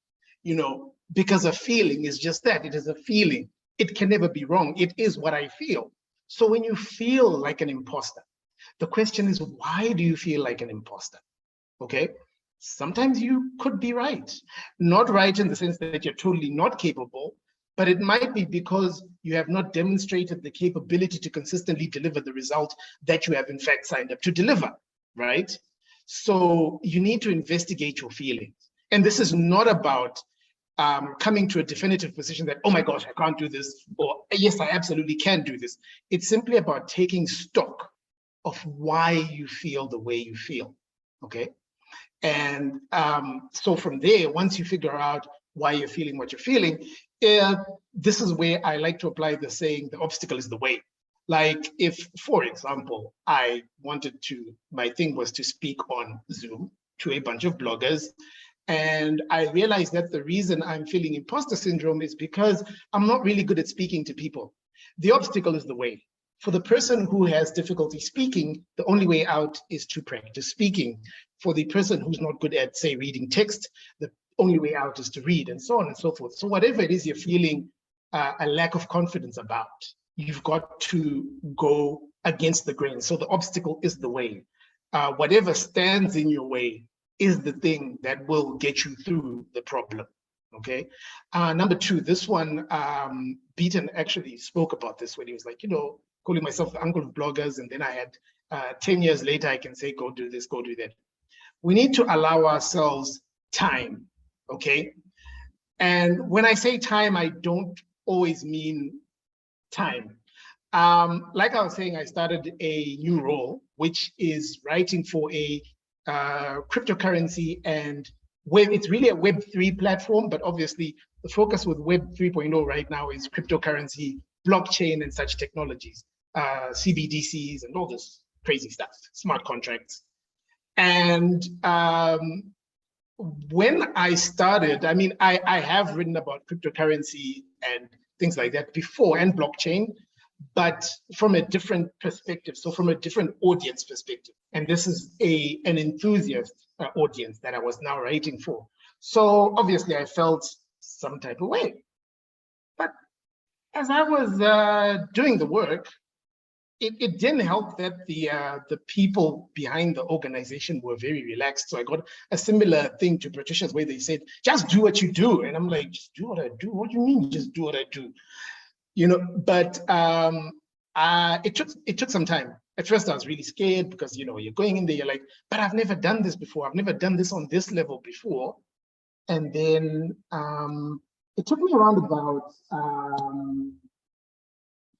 Because a feeling is just that. It is a feeling. It can never be wrong. It is what I feel. So when you feel like an imposter, the question is, why do you feel like an imposter? Okay. Sometimes you could be right. Not right in the sense that you're totally not capable, but it might be because you have not demonstrated the capability to consistently deliver the result that you have in fact signed up to deliver, right? So you need to investigate your feelings. And this is not about coming to a definitive position that, oh my gosh, I can't do this, or yes, I absolutely can do this. It's simply about taking stock of why you feel the way you feel, okay? And so from there, once you figure out why you're feeling what you're feeling, this is where I like to apply the saying, the obstacle is the way. Like if, for example, my thing was to speak on Zoom to a bunch of bloggers, and I realized that the reason I'm feeling imposter syndrome is because I'm not really good at speaking to people. The obstacle is the way. For the person who has difficulty speaking, the only way out is to practice speaking. For the person who's not good at, say, reading text, the only way out is to read, and so on and so forth. So whatever it is you're feeling a lack of confidence about, you've got to go against the grain. So the obstacle is the way. Whatever stands in your way is the thing that will get you through the problem, okay? Number two, this one, Beaton actually spoke about this when he was like, calling myself the uncle of bloggers, and then I had 10 years later, I can say, go do this, go do that. We need to allow ourselves time, okay? And when I say time, I don't always mean time. Like I was saying, I started a new role, which is writing for a cryptocurrency and web. It's really a Web3 platform, but obviously the focus with Web 3.0 right now is cryptocurrency, blockchain, and such technologies, CBDCs, and all this crazy stuff, smart contracts. And when I started, I mean, I have written about cryptocurrency and things like that before, and blockchain, but from a different perspective. So from a different audience perspective. And this is an enthusiast audience that I was now writing for. So obviously I felt some type of way. But as I was doing the work, it didn't help that the people behind the organization were very relaxed. So I got a similar thing to Patricia's, where they said, just do what you do. And I'm like, just do what I do? What do you mean, just do what I do? But it took some time. At first I was really scared because, you're going in there, you're like, but I've never done this before. I've never done this on this level before. And then it took me around about,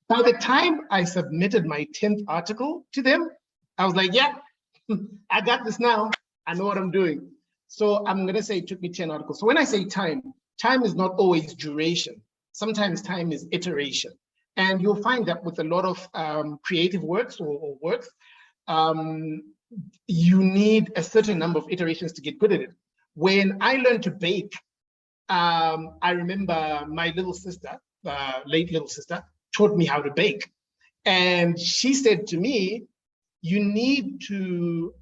by the time I submitted my 10th article to them, I was like, yeah, I got this now. I know what I'm doing. So I'm going to say it took me 10 articles. So when I say time is not always duration. Sometimes time is iteration. And you'll find that with a lot of creative works or works, you need a certain number of iterations to get good at it. When I learned to bake, I remember my little sister, late little sister, taught me how to bake. And she said to me, you need to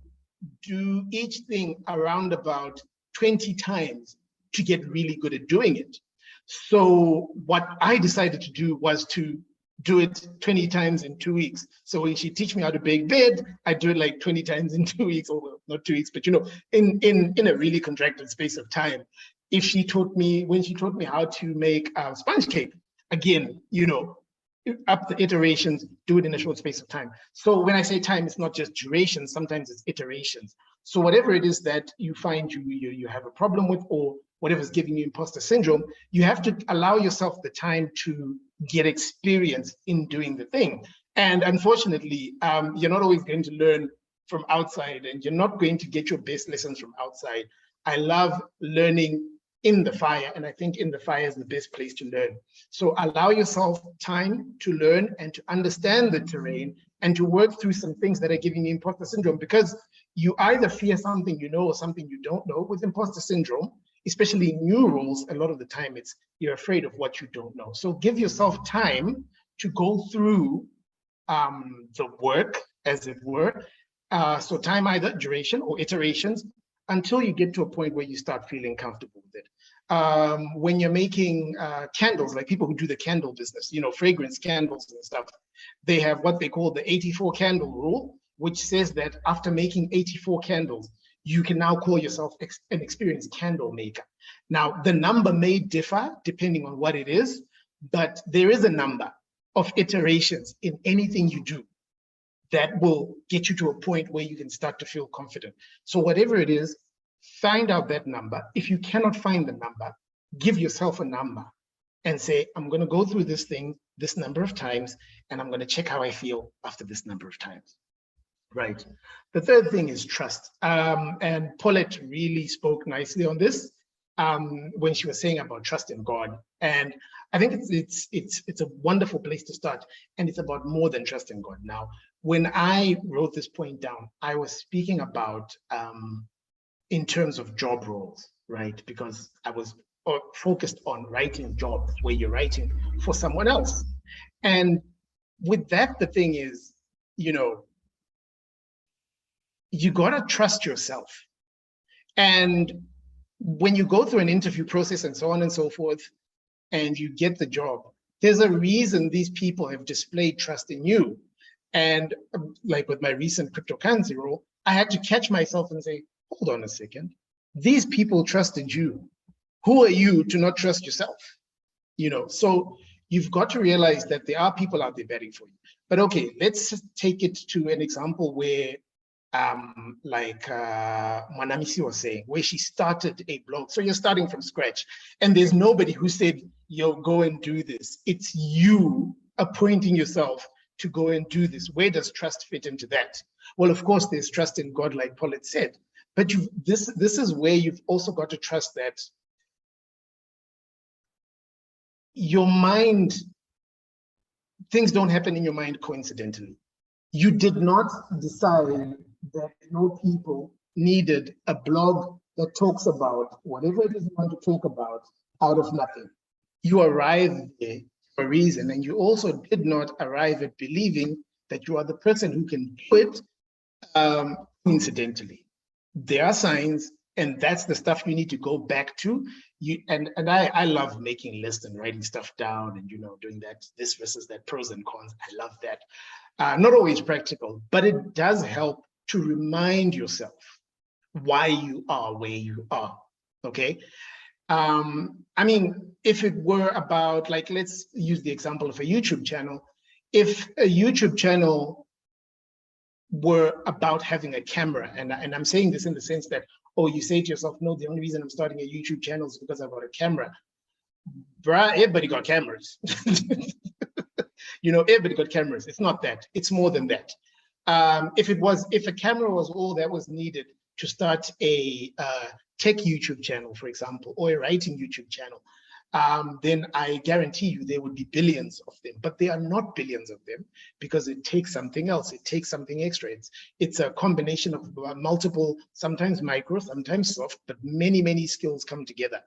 do each thing around about 20 times to get really good at doing it. So what I decided to do was to do it 20 times in 2 weeks. So when she teach me how to bake bread, I do it like 20 times in 2 weeks, or not 2 weeks, but in a really contracted space of time. When she taught me how to make sponge cake, again, up the iterations, do it in a short space of time. So when I say time, it's not just duration, sometimes it's iterations. So whatever it is that you find you have a problem with, or whatever's giving you imposter syndrome, you have to allow yourself the time to get experience in doing the thing. And unfortunately, you're not always going to learn from outside, and you're not going to get your best lessons from outside. I love learning in the fire, and I think in the fire is the best place to learn. So allow yourself time to learn and to understand the terrain and to work through some things that are giving you imposter syndrome, because you either fear something you know or something you don't know. With imposter syndrome, especially in new roles, a lot of the time you're afraid of what you don't know. So give yourself time to go through the work, as it were. So time, either duration or iterations, until you get to a point where you start feeling comfortable with it. When you're making candles, like people who do the candle business, fragrance candles and stuff, they have what they call the 84 candle rule, which says that after making 84 candles, you can now call yourself an experienced candle maker. Now, the number may differ depending on what it is, but there is a number of iterations in anything you do that will get you to a point where you can start to feel confident. So whatever it is, find out that number. If you cannot find the number, give yourself a number and say, I'm going to go through this thing this number of times, and I'm going to check how I feel after this number of times. Right. The third thing is trust. And Pollet really spoke nicely on this when she was saying about trust in God. And I think it's a wonderful place to start. And it's about more than trust in God. Now, when I wrote this point down, I was speaking about in terms of job roles, right? Because I was focused on writing jobs where you're writing for someone else. And with that, the thing is, you gotta trust yourself. And when you go through an interview process and so on and so forth, and you get the job, there's a reason these people have displayed trust in you. And like with my recent cryptocurrency role, I had to catch myself and say, hold on a second, these people trusted you. Who are you to not trust yourself? So you've got to realize that there are people out there betting for you. But okay, let's take it to an example where like Mwanamisi was saying, where she started a blog. So you're starting from scratch, and there's nobody who said, yo, go and do this. It's you appointing yourself to go and do this. Where does trust fit into that? Well, of course, there's trust in God, like Pollet said, but this is where you've also got to trust that your mind, things don't happen in your mind coincidentally. You did not decide that your people needed a blog that talks about whatever it is you want to talk about out of nothing. You arrived there for a reason. And you also did not arrive at believing that you are the person who can do it coincidentally. There are signs, and that's the stuff you need to go back to. I love making lists and writing stuff down and, you know, doing that, this versus that, pros and cons. I love that. Not always practical, but it does help to remind yourself why you are where you are, okay? I mean, if it were about, like, let's use the example of a YouTube channel. If a YouTube channel were about having a camera, and I'm saying this in the sense that, oh, you say to yourself, no, the only reason I'm starting a YouTube channel is because I've got a camera. Bruh, everybody got cameras. You know, everybody got cameras. It's not that. It's more than that. If a camera was all that was needed to start a tech YouTube channel, for example, or a writing YouTube channel, then I guarantee you there would be billions of them. But there are not billions of them because it takes something else. It takes something extra. It's a combination of multiple, sometimes micro, sometimes soft, but many, many skills come together.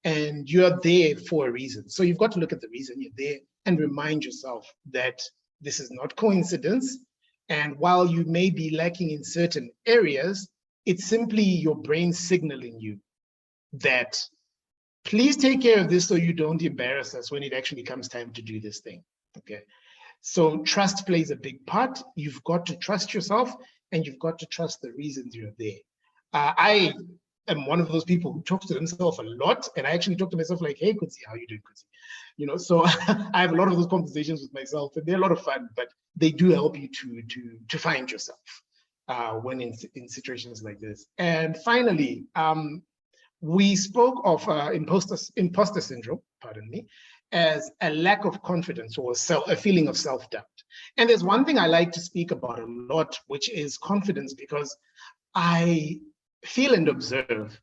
And you're there for a reason. So you've got to look at the reason you're there and remind yourself that this is not coincidence. And while you may be lacking in certain areas, it's simply your brain signaling you that please take care of this so you don't embarrass us when it actually comes time to do this thing, okay? So trust plays a big part. You've got to trust yourself and you've got to trust the reasons you're there. I am one of those people who talks to themselves a lot, and I actually talk to myself like, hey, Kudzai, how you doing, Kudzai? You know, so I have a lot of those conversations with myself, and they're a lot of fun, but they do help you to find yourself when in situations like this. And finally, we spoke of imposter syndrome, pardon me, as a lack of confidence or a feeling of self-doubt. And there's one thing I like to speak about a lot, which is confidence, because I feel and observe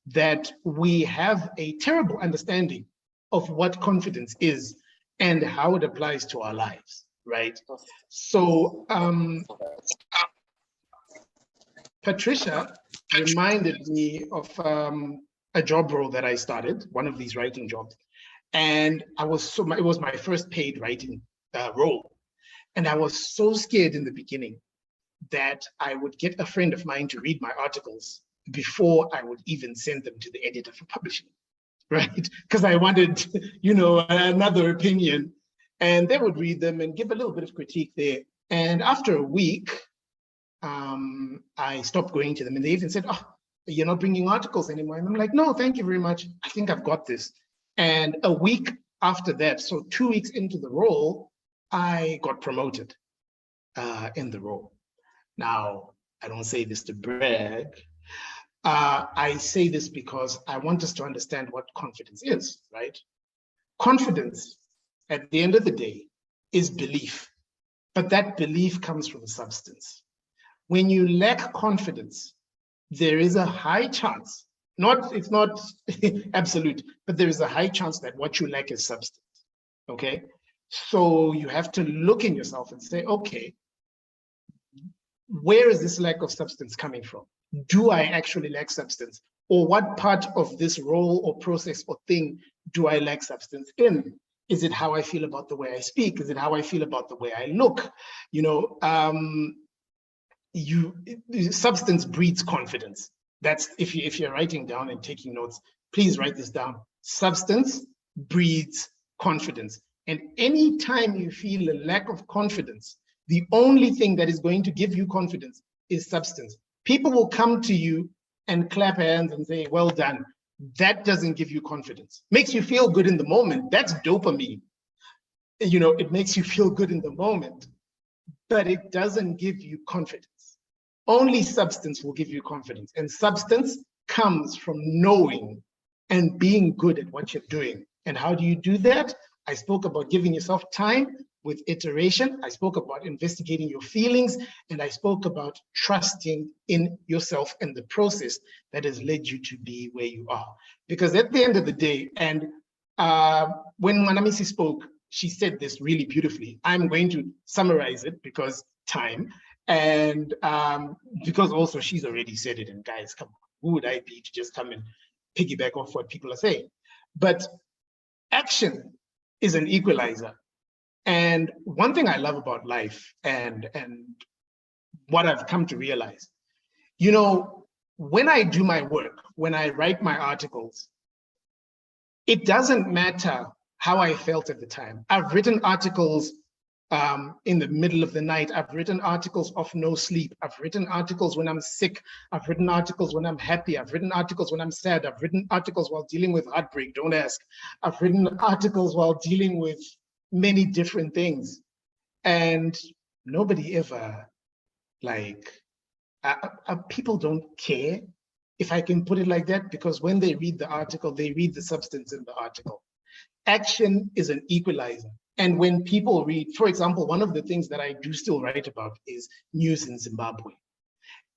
that we have a terrible understanding of what confidence is and how it applies to our lives, right? So Patricia reminded me of a job role that I started, one of these writing jobs. And it was my first paid writing role. And I was so scared in the beginning that I would get a friend of mine to read my articles before I would even send them to the editor for publishing, right? Because I wanted, you know, another opinion. And they would read them and give a little bit of critique there. And after a week, I stopped going to them, and they even said, oh, you're not bringing articles anymore. And I'm like, no, thank you very much. I think I've got this. And a week after that, so 2 weeks into the role, I got promoted in the role. Now, I don't say this to brag. I say this because I want us to understand what confidence is, right? Confidence, at the end of the day, is belief. But that belief comes from substance. When you lack confidence, there is a high chance, it's not absolute, but there is a high chance that what you lack is substance, okay? So you have to look in yourself and say, okay, where is this lack of substance coming from? Do I actually lack substance? Or what part of this role or process or thing do I lack substance in? Is it how I feel about the way I speak? Is it how I feel about the way I look? You know, substance breeds confidence. That's if you're writing down and taking notes, please write this down. Substance breeds confidence. And anytime you feel a lack of confidence, the only thing that is going to give you confidence is substance. People will come to you and clap hands and say, well done. That doesn't give you confidence. Makes you feel good in the moment. That's dopamine. You know, it makes you feel good in the moment, but it doesn't give you confidence. Only substance will give you confidence. And substance comes from knowing and being good at what you're doing. And how do you do that? I spoke about giving yourself time with iteration. I spoke about investigating your feelings, and I spoke about trusting in yourself and the process that has led you to be where you are. Because at the end of the day, and when Mwanamisi spoke, she said this really beautifully. I'm going to summarize it because time, and because also she's already said it, and guys, come on, who would I be to just come and piggyback off what people are saying? But action is an equalizer. And one thing I love about life and what I've come to realize, you know, when I do my work, when I write my articles, it doesn't matter how I felt at the time. I've written articles in the middle of the night. I've written articles of no sleep. I've written articles when I'm sick. I've written articles when I'm happy. I've written articles when I'm sad. I've written articles while dealing with heartbreak, don't ask. I've written articles while dealing with many different things. And nobody ever, like, people don't care, if I can put it like that, because when they read the article, they read the substance in the article. Action is an equalizer. And when people read, for example, one of the things that I do still write about is news in Zimbabwe.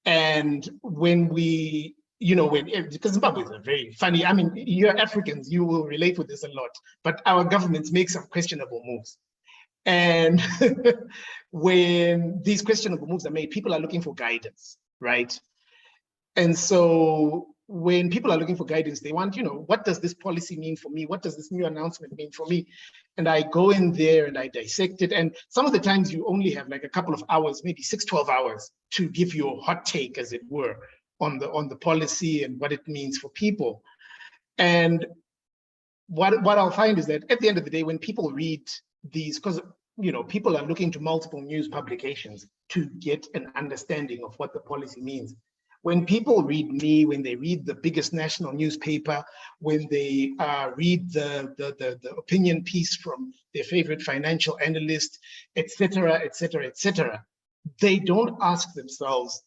And when we, you know, because Zimbabwe is a very funny, I mean, you're Africans, you will relate with this a lot, but our governments make some questionable moves. And when these questionable moves are made, people are looking for guidance, right? And so when people are looking for guidance, they want, you know, what does this policy mean for me? What does this new announcement mean for me? And I go in there and I dissect it. And some of the times you only have like a couple of hours, maybe 12 hours to give your hot take, as it were, on the policy and what it means for people. And what I'll find is that at the end of the day, when people read these, because, you know, people are looking to multiple news publications to get an understanding of what the policy means. When people read me, when they read the biggest national newspaper, when they read the opinion piece from their favorite financial analyst, et cetera, they don't ask themselves,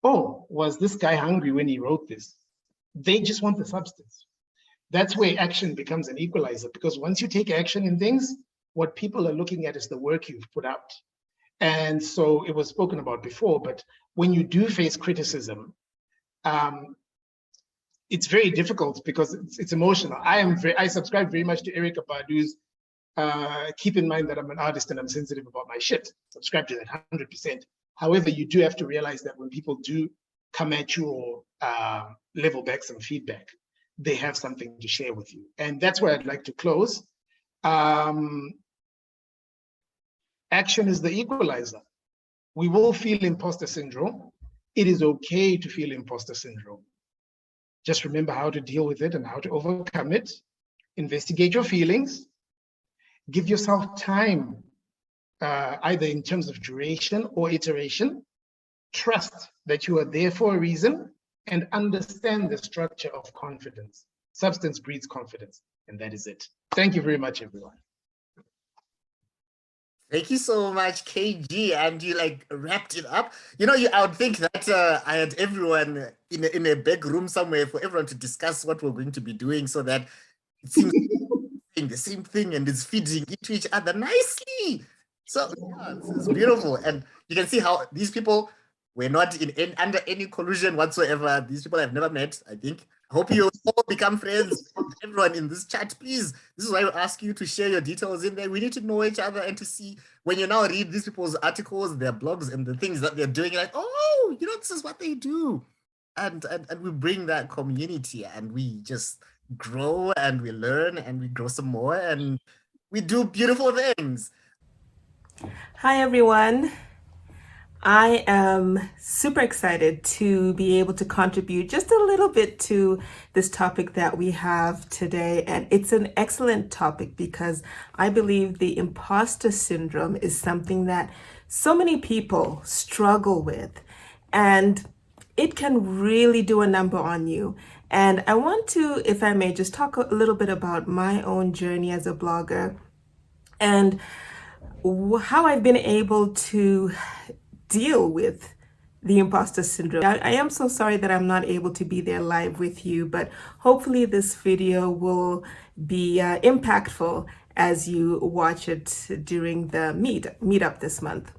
oh, was this guy hungry when he wrote this? They just want the substance. That's where action becomes an equalizer, because once you take action in things, what people are looking at is the work you've put out. And so it was spoken about before, but when you do face criticism, it's very difficult because it's emotional. I subscribe very much to Erykah Badu's keep in mind that I'm an artist and I'm sensitive about my shit. Subscribe to that 100%. However, you do have to realize that when people do come at you or level back some feedback, they have something to share with you. And that's where I'd like to close. Action is the equalizer. We will feel imposter syndrome. It is okay to feel imposter syndrome. Just remember how to deal with it and how to overcome it. Investigate your feelings. Give yourself time, either in terms of duration or iteration. Trust that you are there for a reason and understand the structure of confidence. Substance breeds confidence, and that is it. Thank you very much, everyone. Thank you so much, KG, and you like wrapped it up. You know, I would think that I had everyone in a big room somewhere for everyone to discuss what we're going to be doing, so that it seems the same thing and it's feeding into each other nicely. So yeah, it's beautiful, and you can see how these people were not under any collusion whatsoever. These people I've never met, I think. I hope you all become friends. Everyone in this chat, please. This is why I ask you to share your details in there. We need to know each other and to see when you now read these people's articles, their blogs, and the things that they're doing. Like, oh, you know, this is what they do, and we bring that community, and we just grow and we learn and we grow some more and we do beautiful things. Hi, everyone. I am super excited to be able to contribute just a little bit to this topic that we have today. And it's an excellent topic because I believe the imposter syndrome is something that so many people struggle with, and it can really do a number on you. And I want to, if I may, just talk a little bit about my own journey as a blogger and how I've been able to deal with the imposter syndrome. I am so sorry that I'm not able to be there live with you, but hopefully this video will be impactful as you watch it during the meetup this month.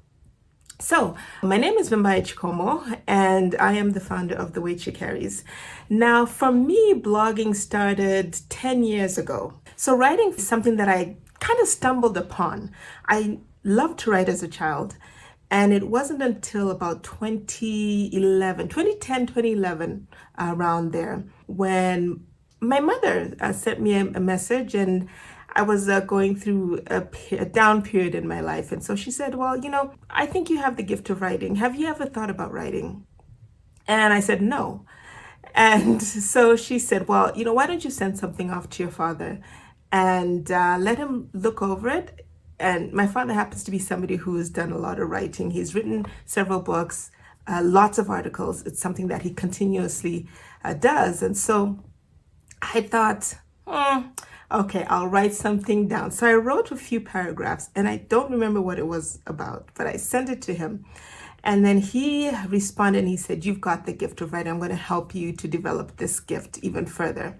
So, my name is Vimbai Chikomo, and I am the founder of The Weight She Carries. Now, for me, blogging started 10 years ago. So writing is something that I kind of stumbled upon. I loved to write as a child, and it wasn't until about 2010, 2011, around there, when my mother sent me a message, and I was going through a down period in my life. And so she said, well, I think you have the gift of writing. Have you ever thought about writing? And I said, no. And so she said, well, why don't you send something off to your father and let him look over it? And my father happens to be somebody who's done a lot of writing. He's written several books, lots of articles. It's something that he continuously does. And so I thought, okay, I'll write something down. So I wrote a few paragraphs, and I don't remember what it was about, but I sent it to him. And then he responded and he said, you've got the gift of writing. I'm going to help you to develop this gift even further.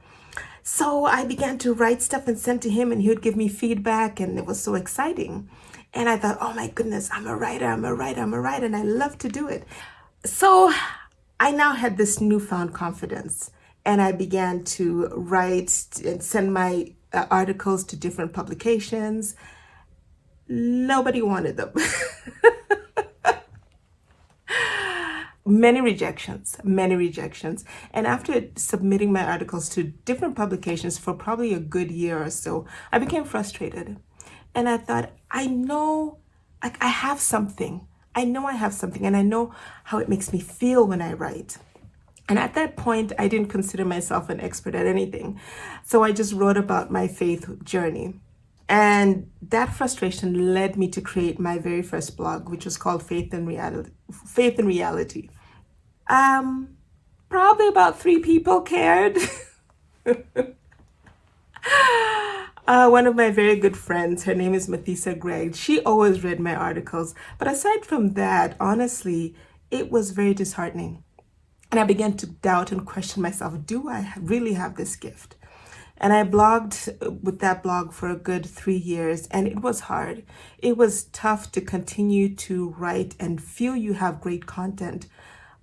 So I began to write stuff and send to him, and he would give me feedback, and it was so exciting. And I thought, oh my goodness, I'm a writer, and I love to do it. So I now had this newfound confidence, and I began to write and send my articles to different publications. Nobody wanted them. Many rejections. And after submitting my articles to different publications for probably a good year or so, I became frustrated. And I thought, I know, I have something. I know I have something, and I know how it makes me feel when I write. And at that point, I didn't consider myself an expert at anything. So I just wrote about my faith journey. And that frustration led me to create my very first blog, which was called Faith and Reality. Probably about 3 people cared. One of my very good friends, her name is Mathisa Gregg, she always read my articles. But aside from that, honestly, it was very disheartening. And I began to doubt and question myself, do I really have this gift? And I blogged with that blog for a good 3 years, and it was hard. It was tough to continue to write and feel you have great content,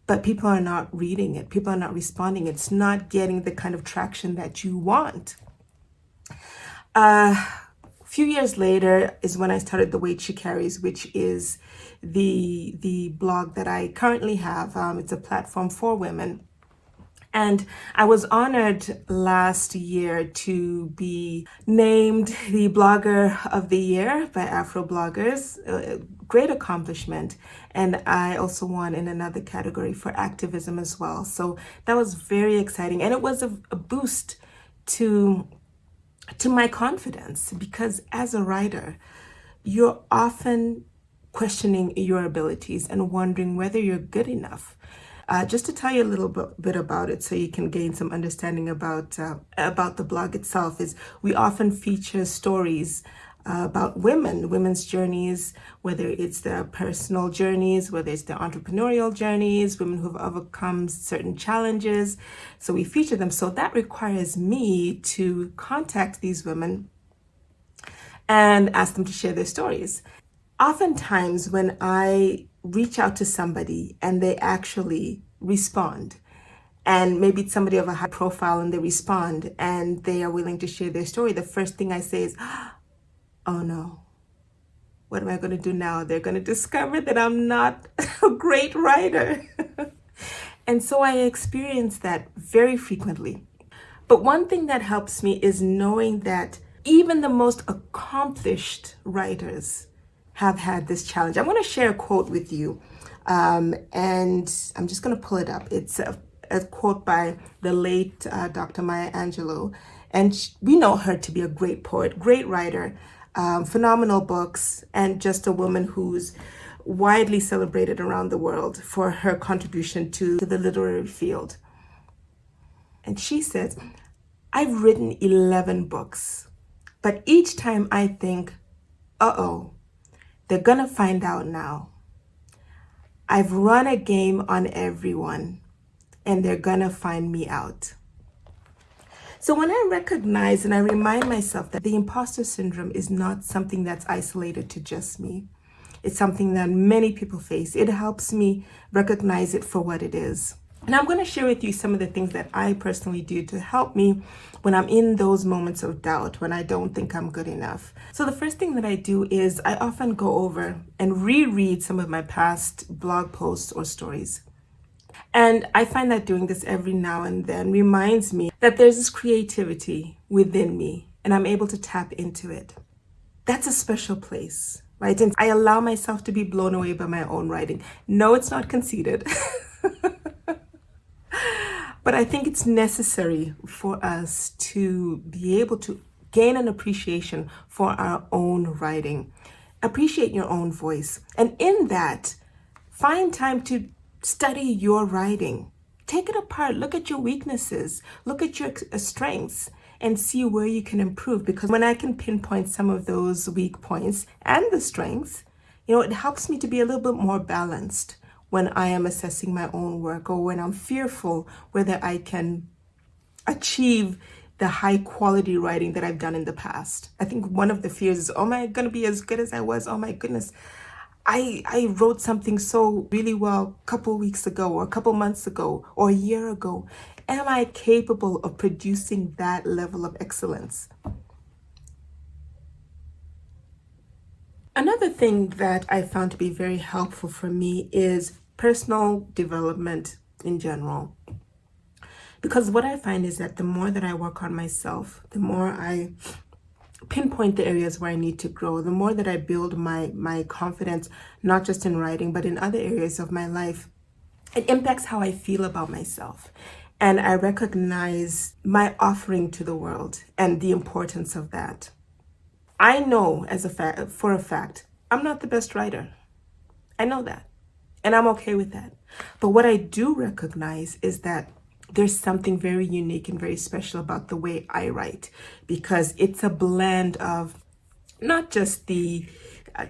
but people are not reading it. People are not responding. It's not getting the kind of traction that you want. A few years later is when I started The Weight She Carries, which is the blog that I currently have. It's a platform for women. And I was honored last year to be named the Blogger of the Year by Afrobloggers. Great accomplishment. And I also won in another category for activism as well. So that was very exciting. And it was a boost to my confidence, because as a writer, you're often questioning your abilities and wondering whether you're good enough. Just to tell you a little bit about it so you can gain some understanding about the blog itself, is we often feature stories about women's journeys, whether it's their personal journeys, whether it's their entrepreneurial journeys, women who've overcome certain challenges. So we feature them. So that requires me to contact these women and ask them to share their stories. Oftentimes when I reach out to somebody and they actually respond, and maybe it's somebody of a high profile and they respond and they are willing to share their story, the first thing I say is, oh no, what am I going to do now? They're going to discover that I'm not a great writer. And so I experience that very frequently. But one thing that helps me is knowing that even the most accomplished writers have had this challenge. I'm going to share a quote with you, and I'm just going to pull it up. It's a quote by the late Dr. Maya Angelou, and we know her to be a great poet, great writer, phenomenal books, and just a woman who's widely celebrated around the world for her contribution to the literary field. And she says, I've written 11 books, but each time I think, uh-oh, they're gonna find out now. I've run a game on everyone, and they're gonna find me out. So when I recognize and I remind myself that the imposter syndrome is not something that's isolated to just me, it's something that many people face, it helps me recognize it for what it is. And I'm going to share with you some of the things that I personally do to help me when I'm in those moments of doubt, when I don't think I'm good enough. So the first thing that I do is I often go over and reread some of my past blog posts or stories. And I find that doing this every now and then reminds me that there's this creativity within me and I'm able to tap into it. That's a special place, right? And I allow myself to be blown away by my own writing. No, it's not conceited. But I think it's necessary for us to be able to gain an appreciation for our own writing. Appreciate your own voice. And in that, find time to study your writing. Take it apart. Look at your weaknesses. Look at your strengths and see where you can improve. Because when I can pinpoint some of those weak points and the strengths, it helps me to be a little bit more balanced when I am assessing my own work, or when I'm fearful whether I can achieve the high quality writing that I've done in the past. I think one of the fears is, am I going to be as good as I was? Oh my goodness. I wrote something so really well a couple weeks ago, or a couple months ago, or a year ago. Am I capable of producing that level of excellence? Another thing that I found to be very helpful for me is personal development in general. Because what I find is that the more that I work on myself, the more I pinpoint the areas where I need to grow, the more that I build my confidence, not just in writing, but in other areas of my life, it impacts how I feel about myself. And I recognize my offering to the world and the importance of that. I know for a fact, I'm not the best writer. I know that. And I'm okay with that. But what I do recognize is that there's something very unique and very special about the way I write, because it's a blend of not just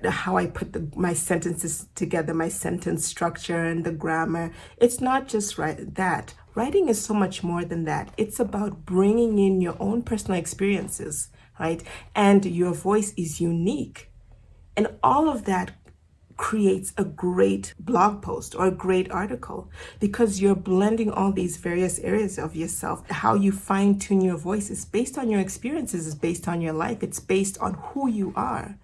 how I put my sentences together, my sentence structure and the grammar. It's not just that. Writing is so much more than that. It's about bringing in your own personal experiences, right? And your voice is unique. And all of that creates a great blog post or a great article, because you're blending all these various areas of yourself. How you fine tune your voice is based on your experiences, is based on your life. It's based on who you are.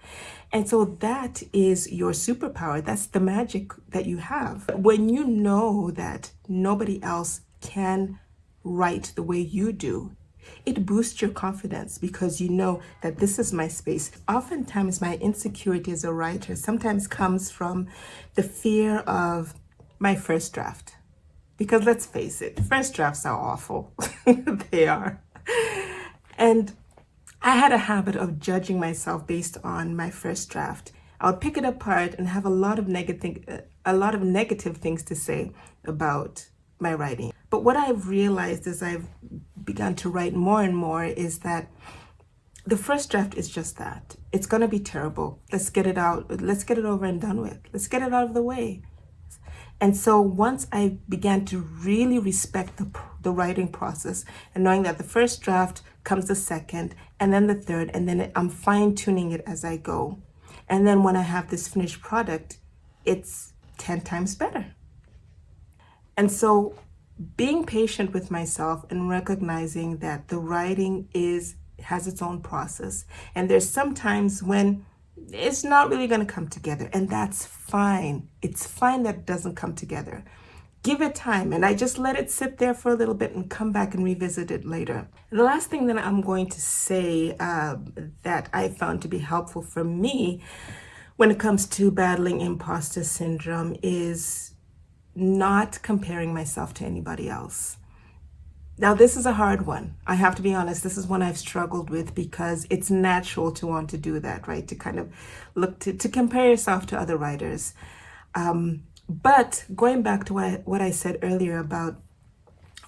And so that is your superpower. That's the magic that you have. When you know that nobody else can write the way you do, it boosts your confidence, because you know that this is my space. Oftentimes, my insecurity as a writer sometimes comes from the fear of my first draft. Because let's face it, first drafts are awful. They are. And I had a habit of judging myself based on my first draft. I would pick it apart and have a lot of negative things to say about my writing. But what I've realized as I've begun to write more and more is that the first draft is just that. It's going to be terrible. Let's get it out. Let's get it over and done with. Let's get it out of the way. And so once I began to really respect the writing process, and knowing that the first draft comes the second, and then the third, and then I'm fine tuning it as I go. And then when I have this finished product, it's 10 times better. And so being patient with myself and recognizing that the writing has its own process. And there's some times when it's not really going to come together, and that's fine. It's fine that it doesn't come together. Give it time, and I just let it sit there for a little bit and come back and revisit it later. The last thing that I'm going to say that I found to be helpful for me when it comes to battling imposter syndrome is not comparing myself to anybody else. Now, this is a hard one. I have to be honest. This is one I've struggled with, because it's natural to want to do that, right? To kind of look to compare yourself to other writers. But going back to what I said earlier about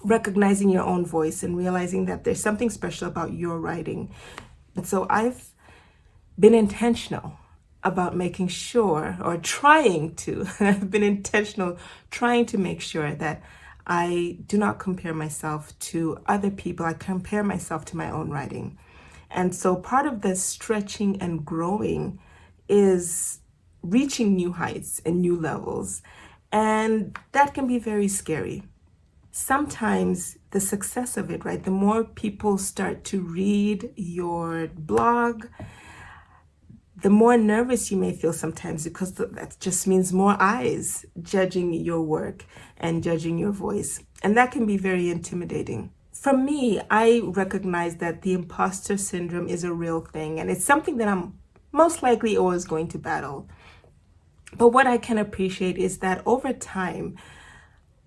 recognizing your own voice and realizing that there's something special about your writing. And so I've been intentional about making sure, or I've been intentional trying to make sure that I do not compare myself to other people. I compare myself to my own writing. And so part of the stretching and growing is reaching new heights and new levels. And that can be very scary. Sometimes the success of it, right? The more people start to read your blog, the more nervous you may feel sometimes, because that just means more eyes judging your work and judging your voice. And that can be very intimidating. for me, I recognize that the imposter syndrome is a real thing, and it's something that I'm most likely always going to battle. But what I can appreciate is that over time,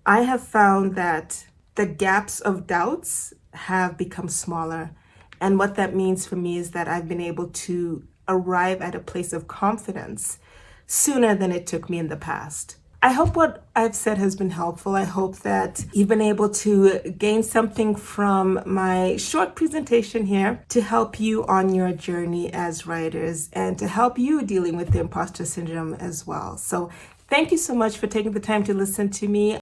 I have found that the gaps of doubts have become smaller. And what that means for me is that I've been able to arrive at a place of confidence sooner than it took me in the past. I hope what I've said has been helpful. I hope that you've been able to gain something from my short presentation here to help you on your journey as writers and to help you dealing with the imposter syndrome as well. So thank you so much for taking the time to listen to me.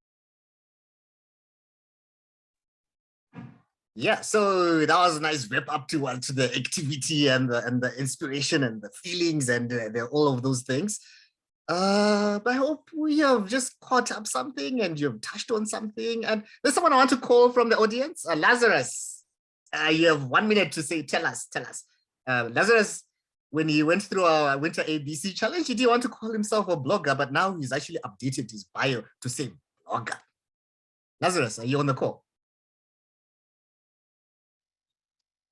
Yeah, so that was a nice wrap up to the activity and the inspiration and the feelings and all of those things. But I hope we have just caught up something and you've touched on something. And there's someone I want to call from the audience, Lazarus. You have 1 minute to say, tell us. Lazarus, when he went through our winter ABC challenge, he didn't want to call himself a blogger, but now he's actually updated his bio to say blogger. Lazarus, are you on the call?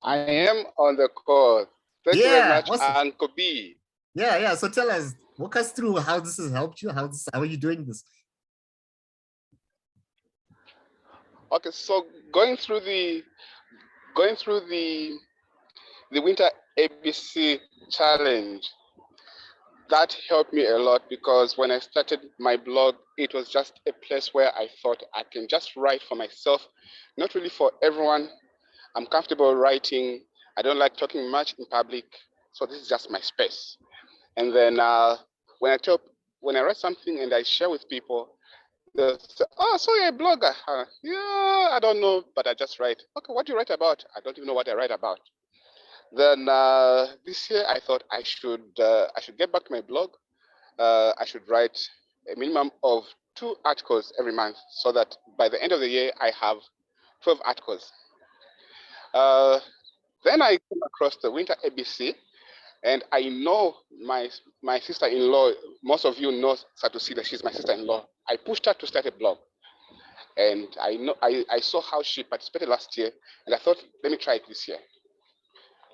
I am on the call. Thank you very much, awesome. Uncle B. Yeah. So tell us, walk us through how this has helped you. How are you doing this? Okay, so going through the winter ABC challenge, that helped me a lot because when I started my blog, it was just a place where I thought I can just write for myself, not really for everyone. I'm comfortable writing. I don't like talking much in public, so this is just my space. And then when I write something and I share with people, they'll say, "Oh, so you're a blogger?" Yeah, I don't know, but I just write. Okay, what do you write about? I don't even know what I write about. Then this year I thought I should get back to my blog. I should write a minimum of 2 articles every month, so that by the end of the year I have 12 articles. Then I came across the winter ABC, and I know my sister-in-law. Most of you know Satusila. She's my sister-in-law. I pushed her to start a blog, and I saw how she participated last year, and I thought, let me try it this year.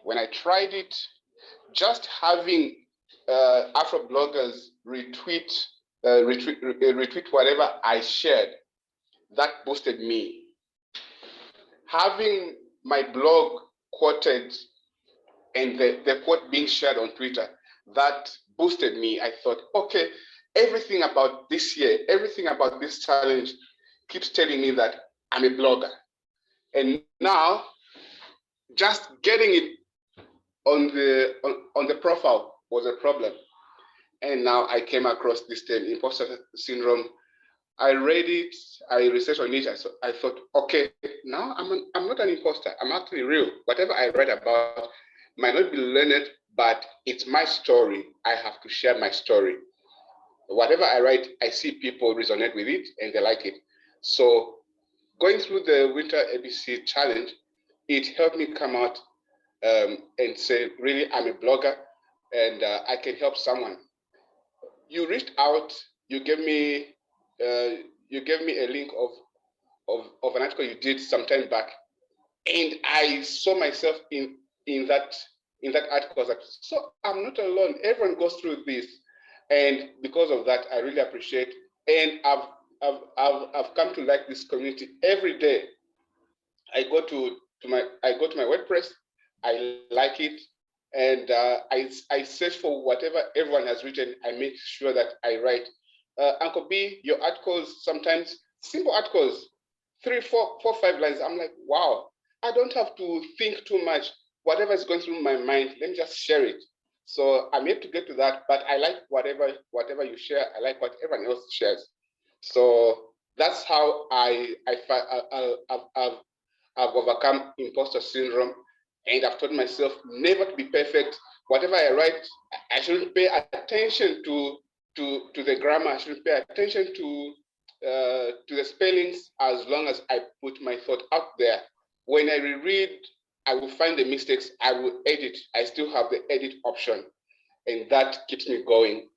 When I tried it, just having Afrobloggers retweet whatever I shared, that boosted me. Having my blog quoted and the quote being shared on Twitter, that boosted me. I thought, okay, everything about this year, everything about this challenge keeps telling me that I'm a blogger. And now, just getting it on the profile was a problem. And now I came across this term, imposter syndrome. I read it, I researched on it. I thought, okay, now I'm not an imposter. I'm actually real. Whatever I read about might not be learned, but it's my story. I have to share my story. Whatever I write, I see people resonate with it and they like it. So going through the winter ABC challenge, it helped me come out and say, really, I'm a blogger and I can help someone. You reached out, you gave me a link of an article you did some time back, and I saw myself in that article. Like, so I'm not alone. Everyone goes through this, and because of that, I really appreciate. And I've come to like this community every day. I go to my WordPress. I like it, and I search for whatever everyone has written. I make sure that I write. Uncle B, your articles, sometimes simple articles, 3, 4, 5 lines. I'm like, wow, I don't have to think too much. Whatever is going through my mind, let me just share it. So I'm yet to get to that, but I like whatever you share. I like what everyone else shares. So that's how I've overcome imposter syndrome, and I've told myself never to be perfect. Whatever I write, I shouldn't pay attention to the grammar. I shouldn't pay attention to the spellings, as long as I put my thought out there. When I reread, I will find the mistakes. I will edit. I still have the edit option, and that keeps me going.